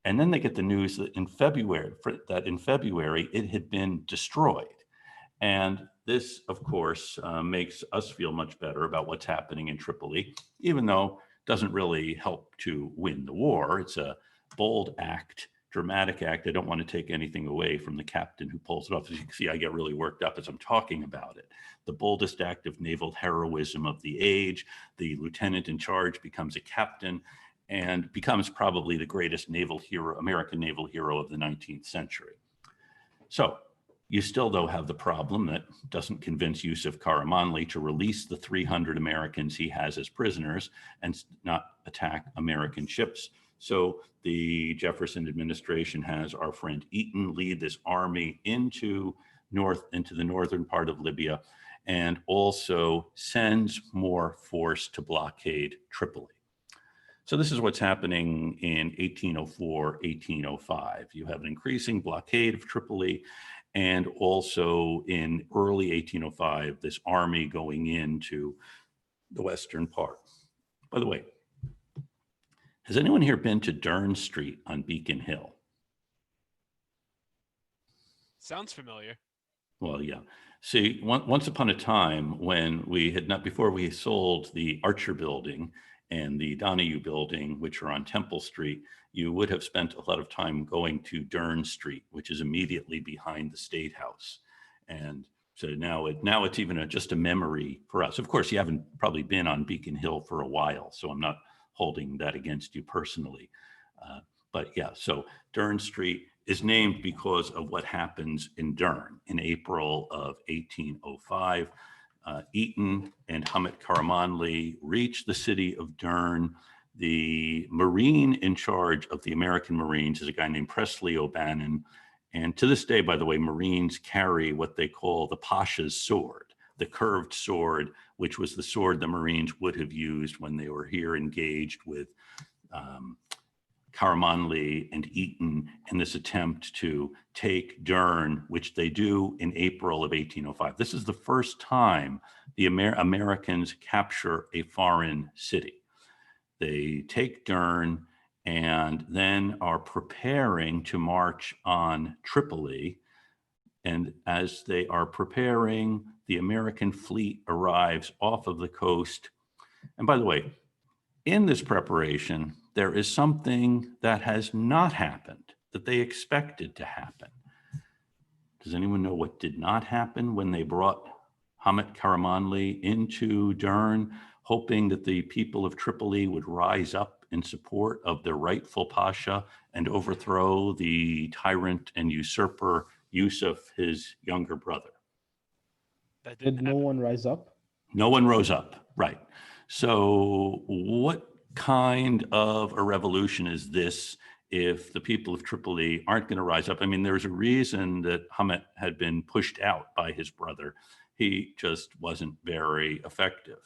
And then they get the news that in February it had been destroyed. And this, of course, makes us feel much better about what's happening in Tripoli, even though it doesn't really help to win the war. It's a bold act, dramatic act. I don't want to take anything away from the captain who pulls it off. As you can see, I get really worked up as I'm talking about it. The boldest act of naval heroism of the age. The lieutenant in charge becomes a captain and becomes probably the greatest naval hero, American naval hero of the 19th century. So you still, though, have the problem that doesn't convince Yusuf Karamanli to release the 300 Americans he has as prisoners and not attack American ships. So the Jefferson administration has our friend Eaton lead this army into the northern part of Libya, and also sends more force to blockade Tripoli. So this is what's happening in 1804, 1805. You have an increasing blockade of Tripoli, and also in early 1805, this army going into the western part. By the way, has anyone here been to Dern Street on Beacon Hill? Sounds familiar. Well, yeah. See, once upon a time when we had not, before we sold the Archer Building and the Donahue Building, which are on Temple Street, you would have spent a lot of time going to Dern Street, which is immediately behind the State House. And so now it's even just a memory for us. Of course, you haven't probably been on Beacon Hill for a while, so I'm not holding that against you personally. But yeah, so Dern Street is named because of what happens in Dern in April of 1805. Eaton and Hamid Karamanli reach the city of Dern. The Marine in charge of the American Marines is a guy named Presley O'Bannon. And to this day, by the way, Marines carry what they call the Pasha's sword, the curved sword, which was the sword the Marines would have used when they were here engaged with Karamanli and Eaton in this attempt to take Dern, which they do in April of 1805. This is the first time the Americans capture a foreign city. They take Dern and then are preparing to march on Tripoli. And as they are preparing, the American fleet arrives off of the coast. And by the way, in this preparation, there is something that has not happened that they expected to happen. Does anyone know what did not happen when they brought Hamid Karamanli into Dern, hoping that the people of Tripoli would rise up in support of their rightful Pasha and overthrow the tyrant and usurper Yusuf, his younger brother? That Did didn't no happen. one rise up? No one rose up, right. So what kind of a revolution is this if the people of Tripoli aren't going to rise up? I mean, there's a reason that Hamid had been pushed out by his brother. He just wasn't very effective.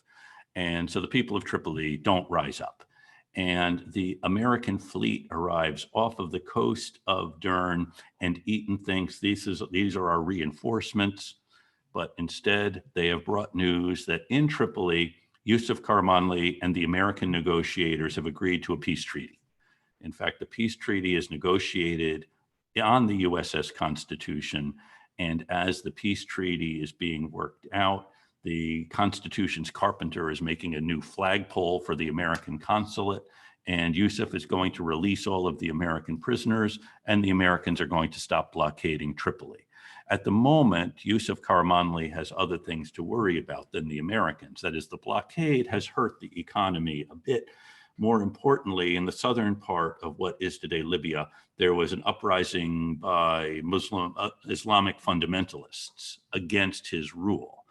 And so the people of Tripoli don't rise up. And the American fleet arrives off of the coast of Dern, and Eaton thinks these are our reinforcements. But instead, they have brought news that in Tripoli, Yusuf Karamanli and the American negotiators have agreed to a peace treaty. In fact, the peace treaty is negotiated on the USS Constitution. And as the peace treaty is being worked out, the Constitution's carpenter is making a new flagpole for the American consulate. And Yusuf is going to release all of the American prisoners, and the Americans are going to stop blockading Tripoli. At the moment, Yusuf Karamanli has other things to worry about than the Americans. That is, the blockade has hurt the economy a bit. More importantly, in the southern part of what is today Libya, there was an uprising by Islamic fundamentalists against his rule.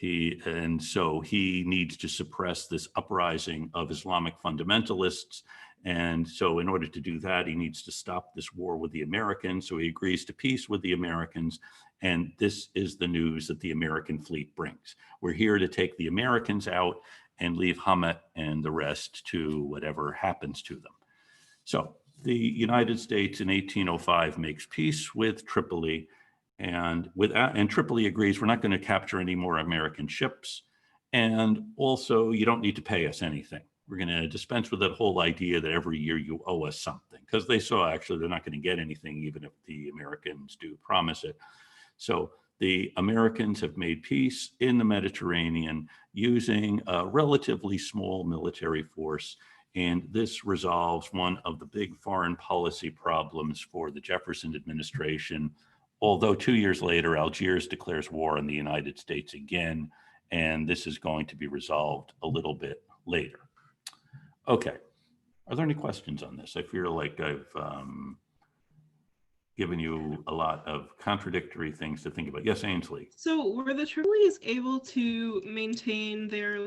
And so he needs to suppress this uprising of Islamic fundamentalists. And so in order to do that, he needs to stop this war with the Americans. So he agrees to peace with the Americans. And this is the news that the American fleet brings. We're here to take the Americans out and leave Hamid and the rest to whatever happens to them. So the United States in 1805 makes peace with Tripoli, and Tripoli agrees we're not going to capture any more American ships. And also, you don't need to pay us anything. We're going to dispense with that whole idea that every year you owe us something, because they saw actually they're not going to get anything, even if the Americans do promise it. So the Americans have made peace in the Mediterranean using a relatively small military force. And this resolves one of the big foreign policy problems for the Jefferson administration. Although 2 years later, Algiers declares war on the United States again, and this is going to be resolved a little bit later. Okay, are there any questions on this? I feel like I've given you a lot of contradictory things to think about. Yes, Ainsley. So were the Tripolis able to maintain their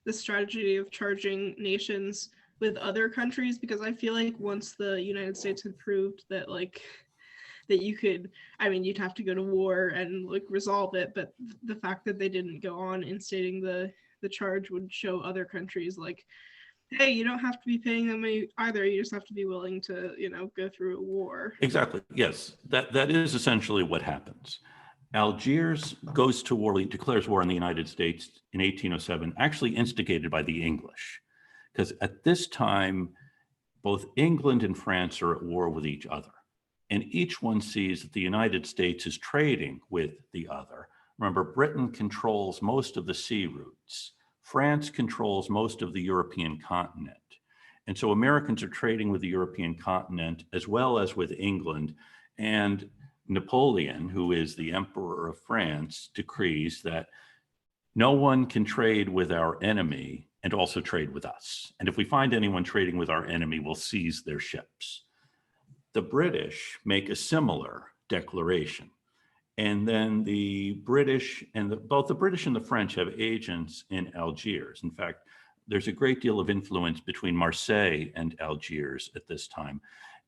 the strategy of charging nations with other countries? Because I feel like once the United States had proved that that you could, I mean, you'd have to go to war and resolve it, but the fact that they didn't go on instating the charge would show other countries hey, you don't have to be paying them either. You just have to be willing to, go through a war. Exactly. Yes, that is essentially what happens. Algiers goes to war, declares war on the United States in 1807, actually instigated by the English, because at this time, both England and France are at war with each other. And each one sees that the United States is trading with the other. Remember, Britain controls most of the sea routes. France controls most of the European continent. And so Americans are trading with the European continent as well as with England. And Napoleon, who is the Emperor of France, decrees that no one can trade with our enemy and also trade with us. And if we find anyone trading with our enemy, we'll seize their ships. The British make a similar declaration. And then the British and both the British and the French have agents in Algiers. In fact, there's a great deal of influence between Marseille and Algiers at this time.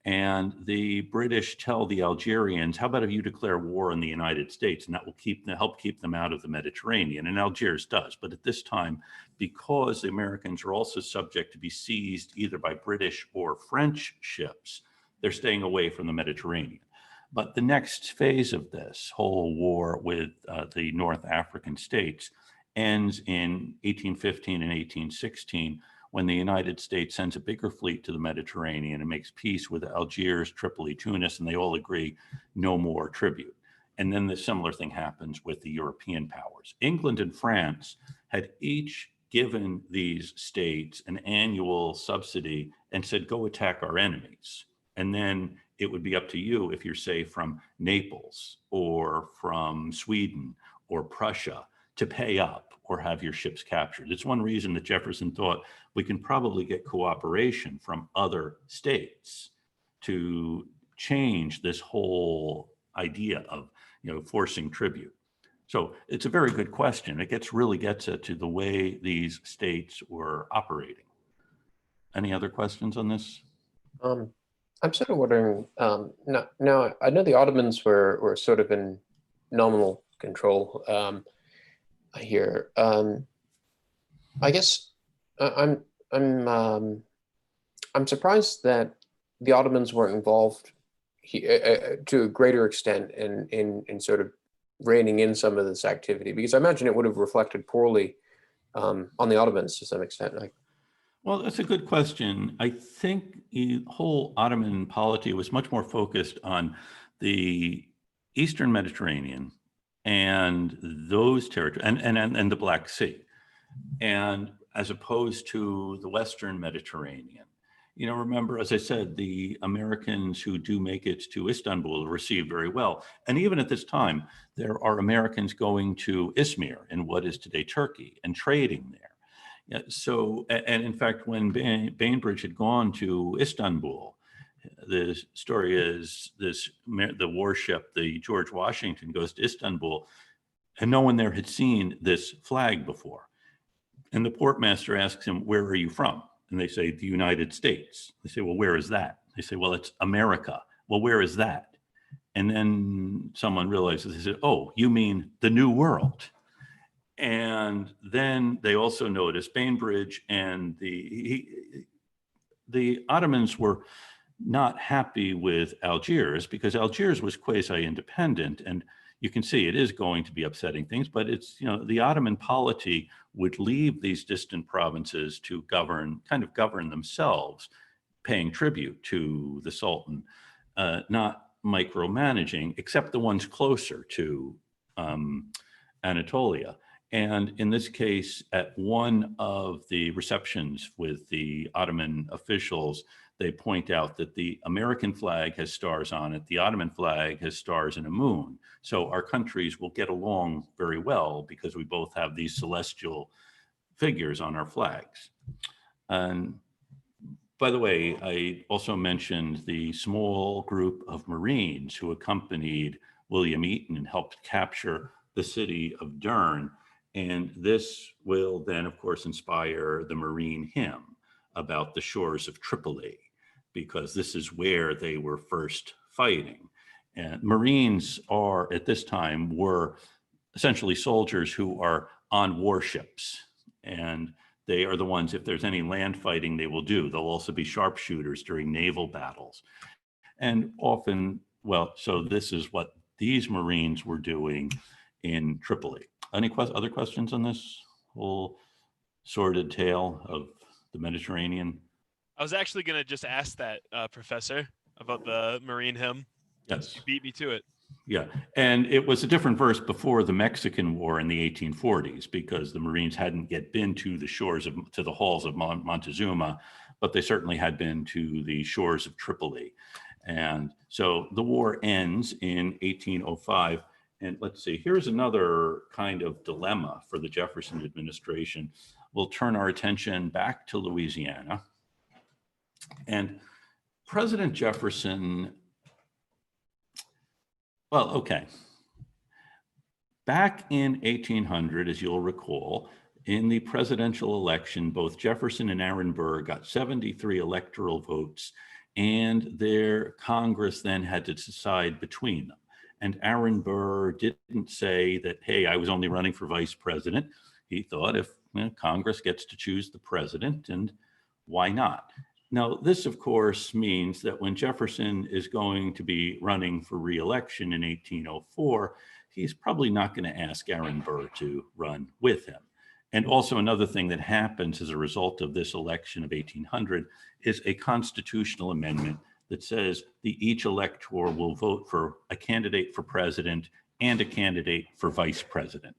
And the British tell the Algerians, how about if you declare war on the United States, and that will help keep them out of the Mediterranean. And Algiers does. But at this time, because the Americans are also subject to be seized either by British or French ships, they're staying away from the Mediterranean. But the next phase of this whole war with the North African states ends in 1815 and 1816, when the United States sends a bigger fleet to the Mediterranean and makes peace with Algiers, Tripoli, Tunis, and they all agree no more tribute. And then the similar thing happens with the European powers. England and France had each given these states an annual subsidy and said, go attack our enemies. And then it would be up to you if you're, say, from Naples or from Sweden or Prussia to pay up or have your ships captured. It's one reason that Jefferson thought we can probably get cooperation from other states to change this whole idea of, forcing tribute. So it's a very good question. It really gets to the way these states were operating. Any other questions on this? I'm sort of wondering, now I know the Ottomans were sort of in nominal control here. I guess I'm surprised that the Ottomans weren't involved to a greater extent in sort of reining in some of this activity, because I imagine it would have reflected poorly on the Ottomans to some extent. Well, that's a good question. I think the whole Ottoman polity was much more focused on the Eastern Mediterranean and those territories and the Black Sea, and as opposed to the Western Mediterranean. Remember, as I said, the Americans who do make it to Istanbul are received very well. And even at this time, there are Americans going to Izmir in what is today Turkey and trading there. Yeah, so, and in fact, when Bainbridge had gone to Istanbul, the story is the warship, the George Washington, goes to Istanbul, and no one there had seen this flag before. And the portmaster asks him, where are you from? And they say, the United States. They say, well, where is that? They say, well, it's America. Well, where is that? And then someone realizes, they said, oh, you mean the New World. And then they also noticed Bainbridge and the Ottomans were not happy with Algiers, because Algiers was quasi-independent. And you can see it is going to be upsetting things, but it's, the Ottoman polity would leave these distant provinces to kind of govern themselves, paying tribute to the Sultan, not micromanaging, except the ones closer to Anatolia. And in this case, at one of the receptions with the Ottoman officials, they point out that the American flag has stars on it, the Ottoman flag has stars and a moon. So our countries will get along very well because we both have these celestial figures on our flags. And by the way, I also mentioned the small group of Marines who accompanied William Eaton and helped capture the city of Dern. And this will then, of course, inspire the Marine hymn about the shores of Tripoli, because this is where they were first fighting. And Marines at this time, were essentially soldiers who are on warships. And they are the ones, if there's any land fighting, they will do. They'll also be sharpshooters during naval battles. And often, so this is what these Marines were doing in Tripoli. Any other questions on this whole sordid tale of the Mediterranean? I was actually going to just ask that, Professor, about the Marine hymn. Yes. You beat me to it. Yeah, and it was a different verse before the Mexican War in the 1840s, because the Marines hadn't yet been to the halls of Montezuma, but they certainly had been to the shores of Tripoli. And so the war ends in 1805. And let's see, here's another kind of dilemma for the Jefferson administration. We'll turn our attention back to Louisiana. And President Jefferson, back in 1800, as you'll recall, in the presidential election, both Jefferson and Aaron Burr got 73 electoral votes, and their Congress then had to decide between them. And Aaron Burr didn't say that, hey, I was only running for vice president. He thought if Congress gets to choose the president, and why not? Now, this, of course, means that when Jefferson is going to be running for re-election in 1804, he's probably not going to ask Aaron Burr to run with him. And also another thing that happens as a result of this election of 1800 is a constitutional amendment that says each elector will vote for a candidate for president and a candidate for vice president.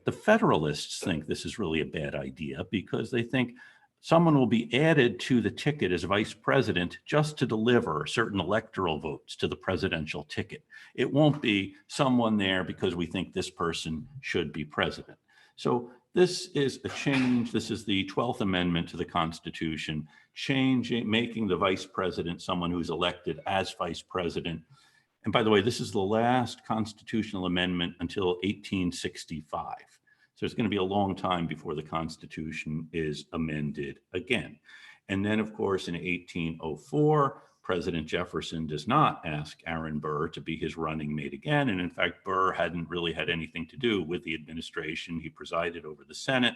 The Federalists think this is really a bad idea because they think someone will be added to the ticket as vice president just to deliver certain electoral votes to the presidential ticket. It won't be someone there because we think this person should be president. So this is a change. This is the 12th Amendment to the Constitution, making the vice president someone who's elected as vice president. And by the way, this is the last constitutional amendment until 1865. So it's going to be a long time before the Constitution is amended again. And then, of course, in 1804, President Jefferson does not ask Aaron Burr to be his running mate again. And in fact, Burr hadn't really had anything to do with the administration. He presided over the Senate.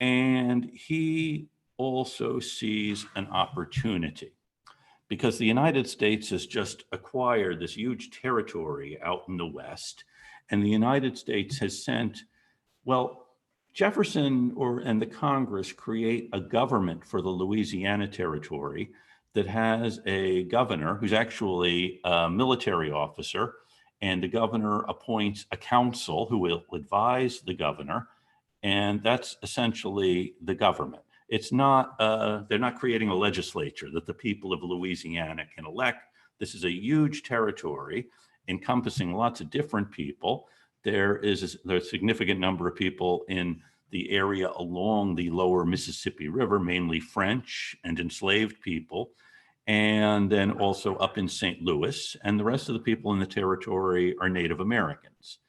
And he also sees an opportunity because the United States has just acquired this huge territory out in the West. And the United States has sent, Jefferson and the Congress create a government for the Louisiana territory that has a governor who's actually a military officer, and the governor appoints a council who will advise the governor, and that's essentially the government. It's not, they're not creating a legislature that the people of Louisiana can elect. This is a huge territory encompassing lots of different people. There's a significant number of people in the area along the lower Mississippi River, mainly French and enslaved people, and then also up in St. Louis, and the rest of the people in the territory are Native Americans.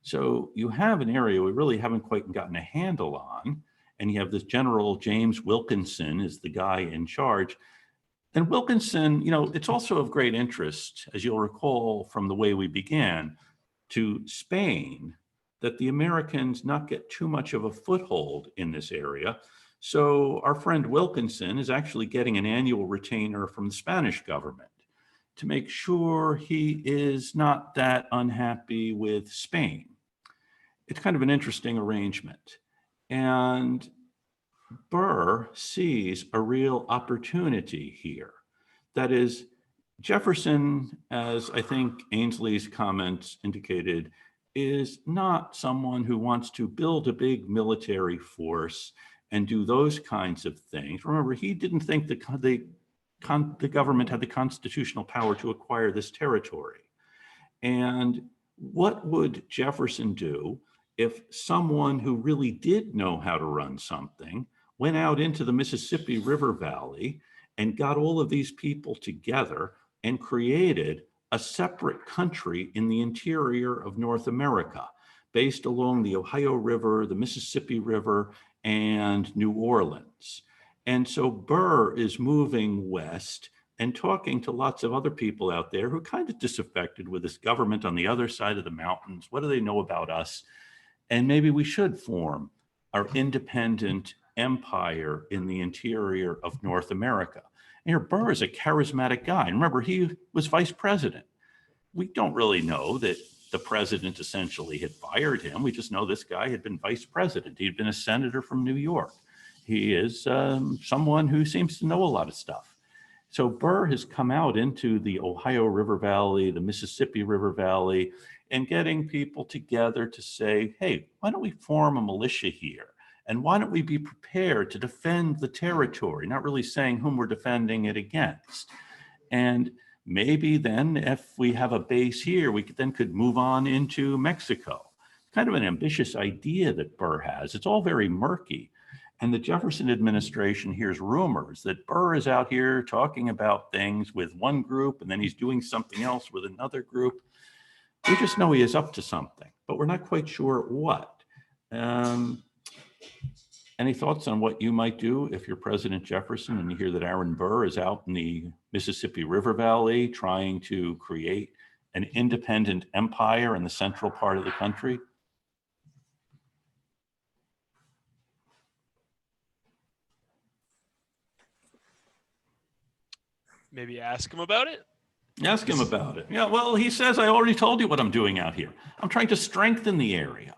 So you have an area we really haven't quite gotten a handle on, and you have this General James Wilkinson is the guy in charge. And Wilkinson, it's also of great interest, as you'll recall from the way we began, to Spain, that the Americans not get too much of a foothold in this area. So our friend Wilkinson is actually getting an annual retainer from the Spanish government. to make sure he is not that unhappy with Spain. It's kind of an interesting arrangement. And Burr sees a real opportunity here. That is, Jefferson, as I think Ainsley's comments indicated, is not someone who wants to build a big military force and do those kinds of things. Remember, he didn't think the government had the constitutional power to acquire this territory. And what would Jefferson do if someone who really did know how to run something went out into the Mississippi River Valley and got all of these people together and created a separate country in the interior of North America, based along the Ohio River, the Mississippi River, and New Orleans? And so Burr is moving west and talking to lots of other people out there who are kind of disaffected with this government on the other side of the mountains. What do they know about us? And maybe we should form our independent empire in the interior of North America. And here, Burr is a charismatic guy. And remember, he was vice president. We don't really know that the president essentially had fired him. We just know this guy had been vice president. He'd been a senator from New York. He is someone who seems to know a lot of stuff. So Burr has come out into the Ohio River Valley, the Mississippi River Valley, and getting people together to say, hey, why don't we form a militia here? And why don't we be prepared to defend the territory, not really saying whom we're defending it against. And maybe then if we have a base here, we could move on into Mexico. Kind of an ambitious idea that Burr has. It's all very murky. And the Jefferson administration hears rumors that Burr is out here talking about things with one group, and then he's doing something else with another group. We just know he is up to something, but we're not quite sure what. Any thoughts on what you might do if you're President Jefferson and you hear that Aaron Burr is out in the Mississippi River Valley trying to create an independent empire in the central part of the country? Maybe ask him about it. Ask him about it. Yeah, well, he says, I already told you what I'm doing out here. I'm trying to strengthen the area.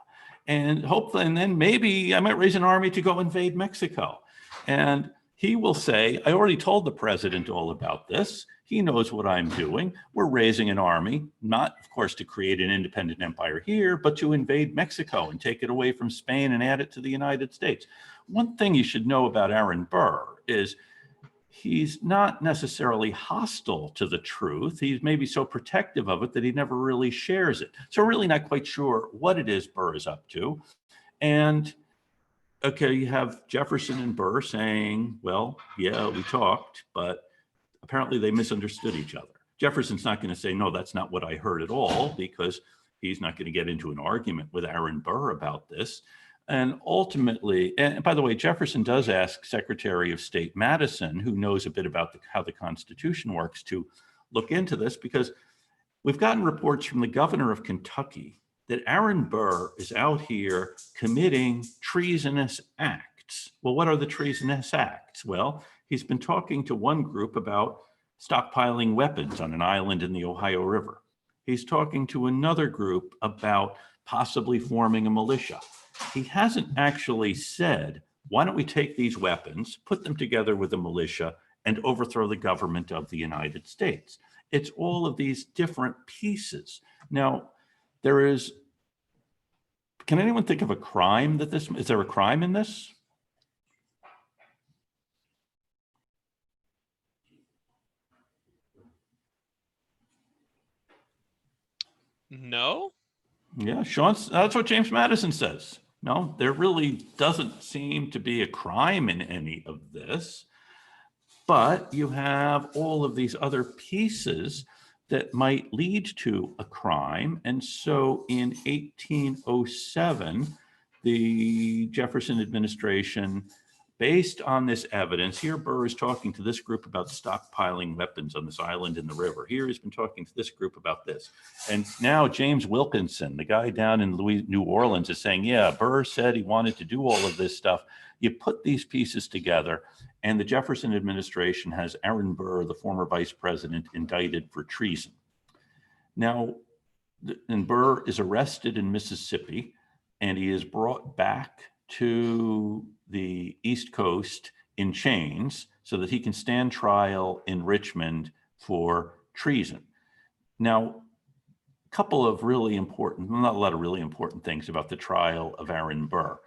And hopefully, and then maybe I might raise an army to go invade Mexico. And he will say, I already told the president all about this. He knows what I'm doing. We're raising an army, not, of course, to create an independent empire here, but to invade Mexico and take it away from Spain and add it to the United States. One thing you should know about Aaron Burr is he's not necessarily hostile to the truth. He's maybe so protective of it that he never really shares it. So we're really not quite sure what it is Burr is up to. And okay, you have Jefferson and Burr saying, well, yeah, we talked, but apparently they misunderstood each other. Jefferson's not going to say, no, that's not what I heard at all, because he's not going to get into an argument with Aaron Burr about this. And ultimately, and by the way, Jefferson does ask Secretary of State Madison, who knows a bit about how the Constitution works, to look into this, because we've gotten reports from the governor of Kentucky that Aaron Burr is out here committing treasonous acts. Well, what are the treasonous acts? Well, he's been talking to one group about stockpiling weapons on an island in the Ohio River. He's talking to another group about possibly forming a militia. He hasn't actually said, why don't we take these weapons, put them together with a militia, and overthrow the government of the United States? It's all of these different pieces. Now, can anyone think of a crime is there a crime in this? No. Yeah, Sean, that's what James Madison says. No, there really doesn't seem to be a crime in any of this, but you have all of these other pieces that might lead to a crime. And so in 1807, the Jefferson administration, based on this evidence, here Burr is talking to this group about stockpiling weapons on this island in the river. Here he's been talking to this group about this. And now James Wilkinson, the guy down in New Orleans, is saying, yeah, Burr said he wanted to do all of this stuff. You put these pieces together And the Jefferson administration has Aaron Burr, the former vice president, indicted for treason. Now, and Burr is arrested in Mississippi, and he is brought back to the East Coast in chains so that he can stand trial in Richmond for treason. Now, a couple of really important, not a lot of really important things about the trial of Aaron Burr.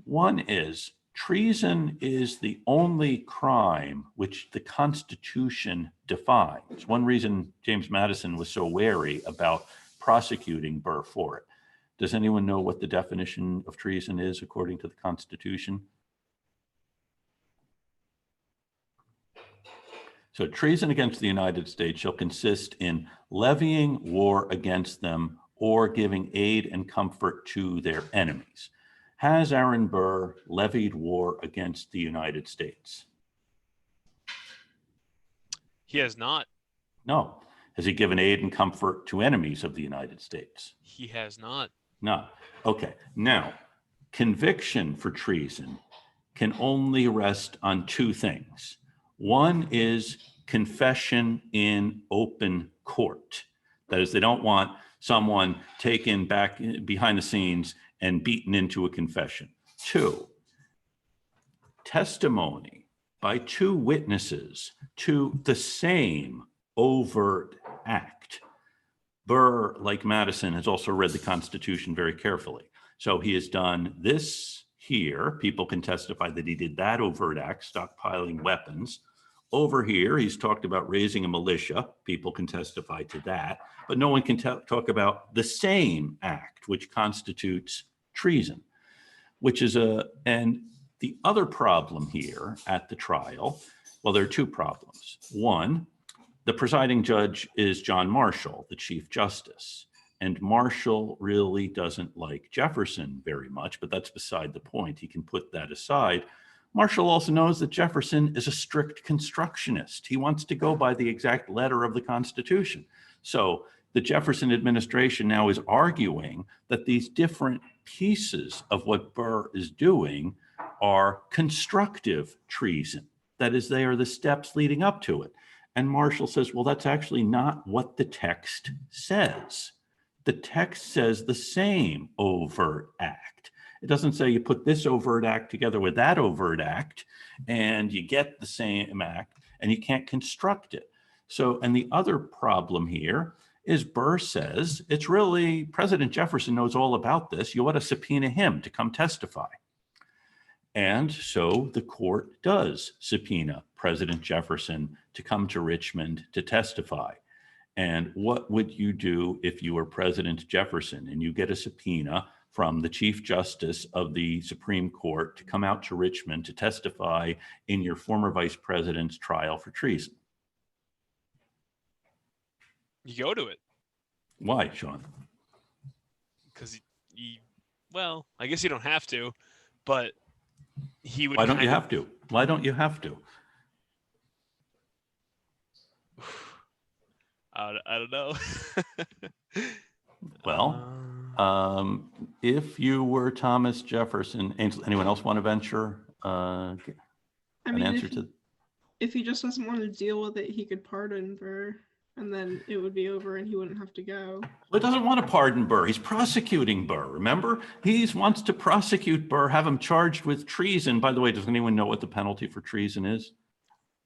One is treason is the only crime which the Constitution defines. One reason James Madison was so wary about prosecuting Burr for it. Does anyone know what the definition of treason is according to the Constitution? So treason against the United States shall consist in levying war against them or giving aid and comfort to their enemies. Has Aaron Burr levied war against the United States? He has not. No. Has he given aid and comfort to enemies of the United States? He has not. No. Okay. Now, conviction for treason can only rest on two things. One is confession in open court. That is, they don't want someone taken back behind the scenes and beaten into a confession. Two, testimony by two witnesses to the same overt act. Burr, like Madison, has also read the Constitution very carefully. So he has done this here. People can testify that he did that overt act, stockpiling weapons. Over here, he's talked about raising a militia. People can testify to that. But no one can talk about the same act, which constitutes treason, which is and the other problem here at the trial, well, there are two problems. One, the presiding judge is John Marshall, the Chief Justice. And Marshall really doesn't like Jefferson very much, but that's beside the point. He can put that aside. Marshall also knows that Jefferson is a strict constructionist. He wants to go by the exact letter of the Constitution. So the Jefferson administration now is arguing that these different pieces of what Burr is doing are constructive treason. That is, they are the steps leading up to it. And Marshall says, well, that's actually not what the text says. The text says the same overt act. It doesn't say you put this overt act together with that overt act and you get the same act and you can't construct it. So, and the other problem here is Burr says it's really President Jefferson knows all about this. You ought to subpoena him to come testify. And so the court does subpoena President Jefferson to come to Richmond to testify. And what would you do if you were President Jefferson and you get a subpoena from the Chief Justice of the Supreme Court to come out to Richmond to testify in your former vice president's trial for treason? You go to it. Why, Sean? Because well, I guess you don't have to, but he would. Why don't you have to? Why don't you have to? I don't know. Well, if you were Thomas Jefferson, anyone else want to venture an answer to? If he just doesn't want to deal with it, he could pardon Burr, and then it would be over, and he wouldn't have to go. Well, he doesn't want to pardon Burr. He's prosecuting Burr. Remember, he wants to prosecute Burr, have him charged with treason. By the way, does anyone know what the penalty for treason is?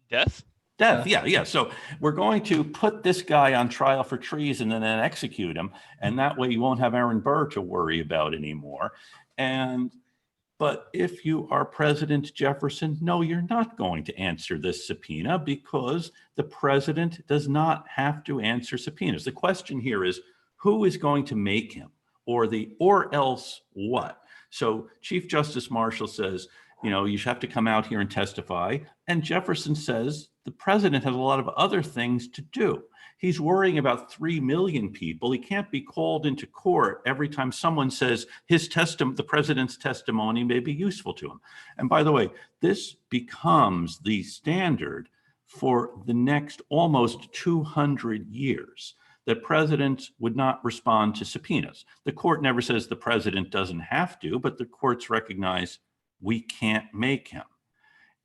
Death. Death, yeah. So we're going to put this guy on trial for treason and then execute him. And that way you won't have Aaron Burr to worry about anymore. But if you are President Jefferson, no, you're not going to answer this subpoena because the president does not have to answer subpoenas. The question here is, who is going to make him, or else what? So Chief Justice Marshall says, you should have to come out here and testify. And Jefferson says the president has a lot of other things to do. He's worrying about 3 million people. He can't be called into court every time someone says the president's testimony may be useful to him. And by the way, this becomes the standard for the next almost 200 years, that presidents would not respond to subpoenas. The court never says the president doesn't have to, but the courts recognize we can't make him.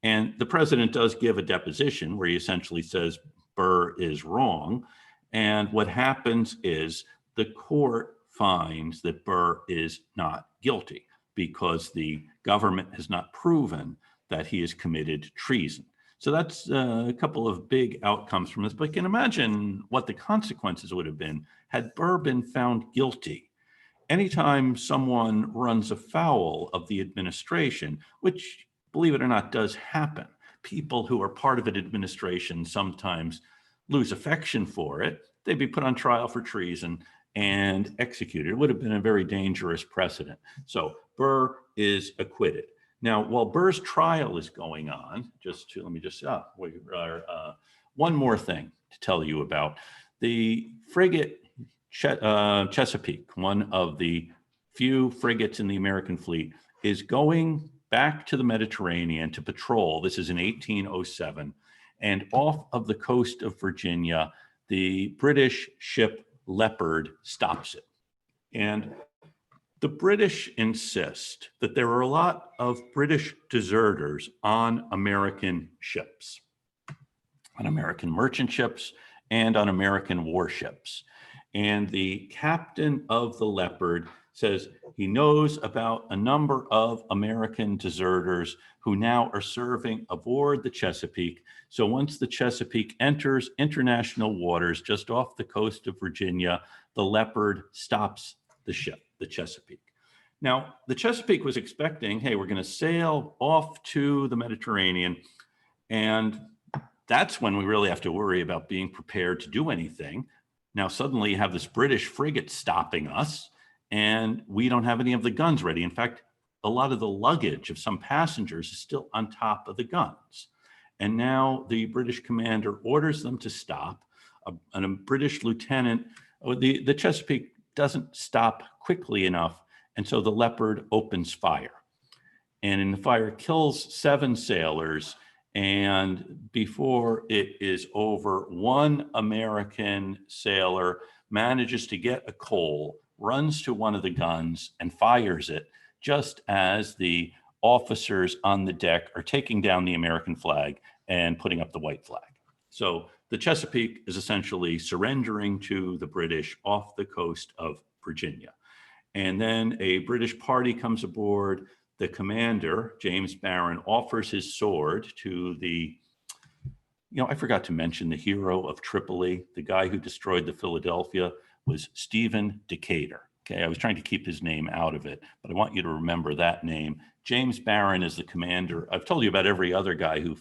And the president does give a deposition where he essentially says Burr is wrong. And what happens is the court finds that Burr is not guilty because the government has not proven that he has committed treason. So that's a couple of big outcomes from this. But you can imagine what the consequences would have been had Burr been found guilty. Anytime someone runs afoul of the administration, which, believe it or not, does happen, people who are part of an administration sometimes lose affection for it. They'd be put on trial for treason and executed. It would have been a very dangerous precedent. So Burr is acquitted. Now, while Burr's trial is going on, one more thing to tell you about. The frigate Chesapeake, one of the few frigates in the American fleet, is going back to the Mediterranean to patrol. This is in 1807. And off of the coast of Virginia, the British ship Leopard stops it. And the British insist that there are a lot of British deserters on American ships, on American merchant ships, and on American warships. And the captain of the Leopard says he knows about a number of American deserters who now are serving aboard the Chesapeake. So once the Chesapeake enters international waters just off the coast of Virginia, the Leopard stops the ship, the Chesapeake. Now, the Chesapeake was expecting, hey, we're going to sail off to the Mediterranean, and that's when we really have to worry about being prepared to do anything. Now, suddenly you have this British frigate stopping us, and we don't have any of the guns ready. In fact, a lot of the luggage of some passengers is still on top of the guns. And now the British commander orders them to stop. A British lieutenant, the Chesapeake doesn't stop quickly enough, and so the Leopard opens fire. And in the fire kills 7 sailors. And before it is over, one American sailor manages to get a coal, runs to one of the guns and fires it just as the officers on the deck are taking down the American flag and putting up the white flag. So the Chesapeake is essentially surrendering to the British off the coast of Virginia. And then a British party comes aboard. The commander, James Barron, offers his sword to the, I forgot to mention the hero of Tripoli. The guy who destroyed the Philadelphia was Stephen Decatur. Okay, I was trying to keep his name out of it, but I want you to remember that name. James Barron is the commander. I've told you about every other guy who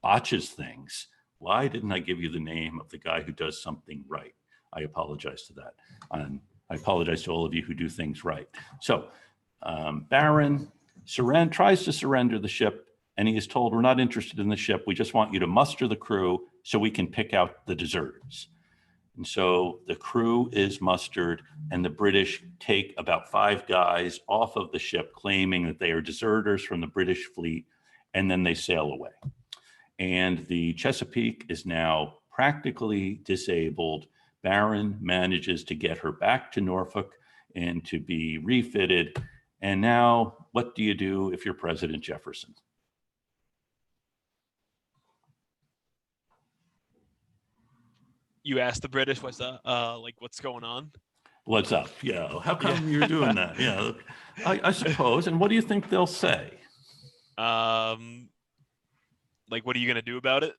botches things. Why didn't I give you the name of the guy who does something right? I apologize to that. I apologize to all of you who do things right. So Barron tries to surrender the ship, and he is told, we're not interested in the ship. We just want you to muster the crew so we can pick out the deserters. And so the crew is mustered, and the British take about 5 guys off of the ship, claiming that they are deserters from the British fleet, and then they sail away. And the Chesapeake is now practically disabled. Barron manages to get her back to Norfolk and to be refitted. And now, what do you do if you're President Jefferson? You asked the British, what's going on? What's up? Yeah, how come you're doing that? Yeah, I suppose. And what do you think they'll say? What are you going to do about it?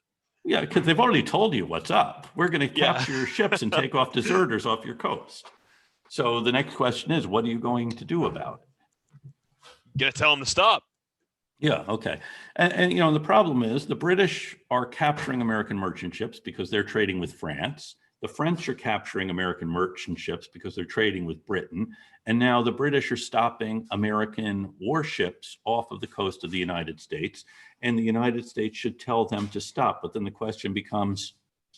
Yeah, because they've already told you what's up. We're going to capture your ships and take off deserters off your coast. So the next question is, what are you going to do about it? Gonna tell them to stop. Yeah, okay. And the problem is the British are capturing American merchant ships because they're trading with France. The French are capturing American merchant ships because they're trading with Britain. And now the British are stopping American warships off of the coast of the United States. And the United States should tell them to stop. But then the question becomes,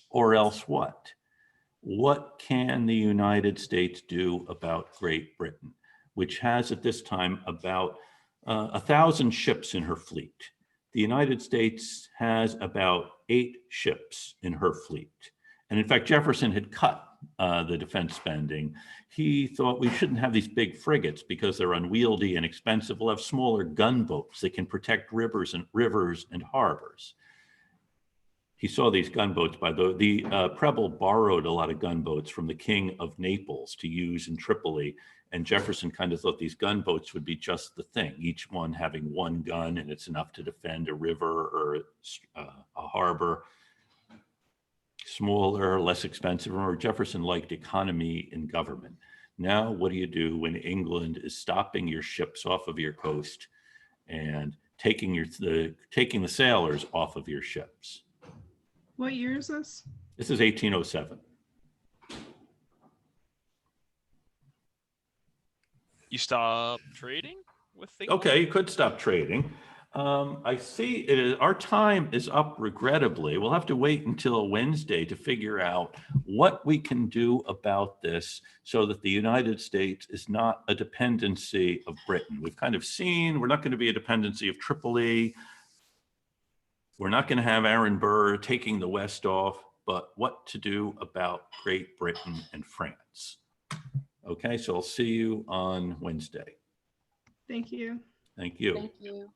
or else what? What can the United States do about Great Britain, which has at this time about 1,000 ships in her fleet? The United States has about 8 ships in her fleet. And in fact, Jefferson had cut the defense spending. He thought we shouldn't have these big frigates because they're unwieldy and expensive. We'll have smaller gunboats that can protect rivers and harbors. He saw these gunboats by the Preble borrowed a lot of gunboats from the King of Naples to use in Tripoli. And Jefferson kind of thought these gunboats would be just the thing, each one having one gun and it's enough to defend a river or a harbor. Smaller, less expensive. Remember, Jefferson liked economy in government. Now, what do you do when England is stopping your ships off of your coast and taking the sailors off of your ships? What year is this? This is 1807. You stop trading with England? Okay, you could stop trading. I see our time is up regrettably. We'll have to wait until Wednesday to figure out what we can do about this so that the United States is not a dependency of Britain. We've kind of seen we're not going to be a dependency of Tripoli. We're not going to have Aaron Burr taking the West off, but what to do about Great Britain and France. Okay, so I'll see you on Wednesday. Thank you. Thank you. Thank you.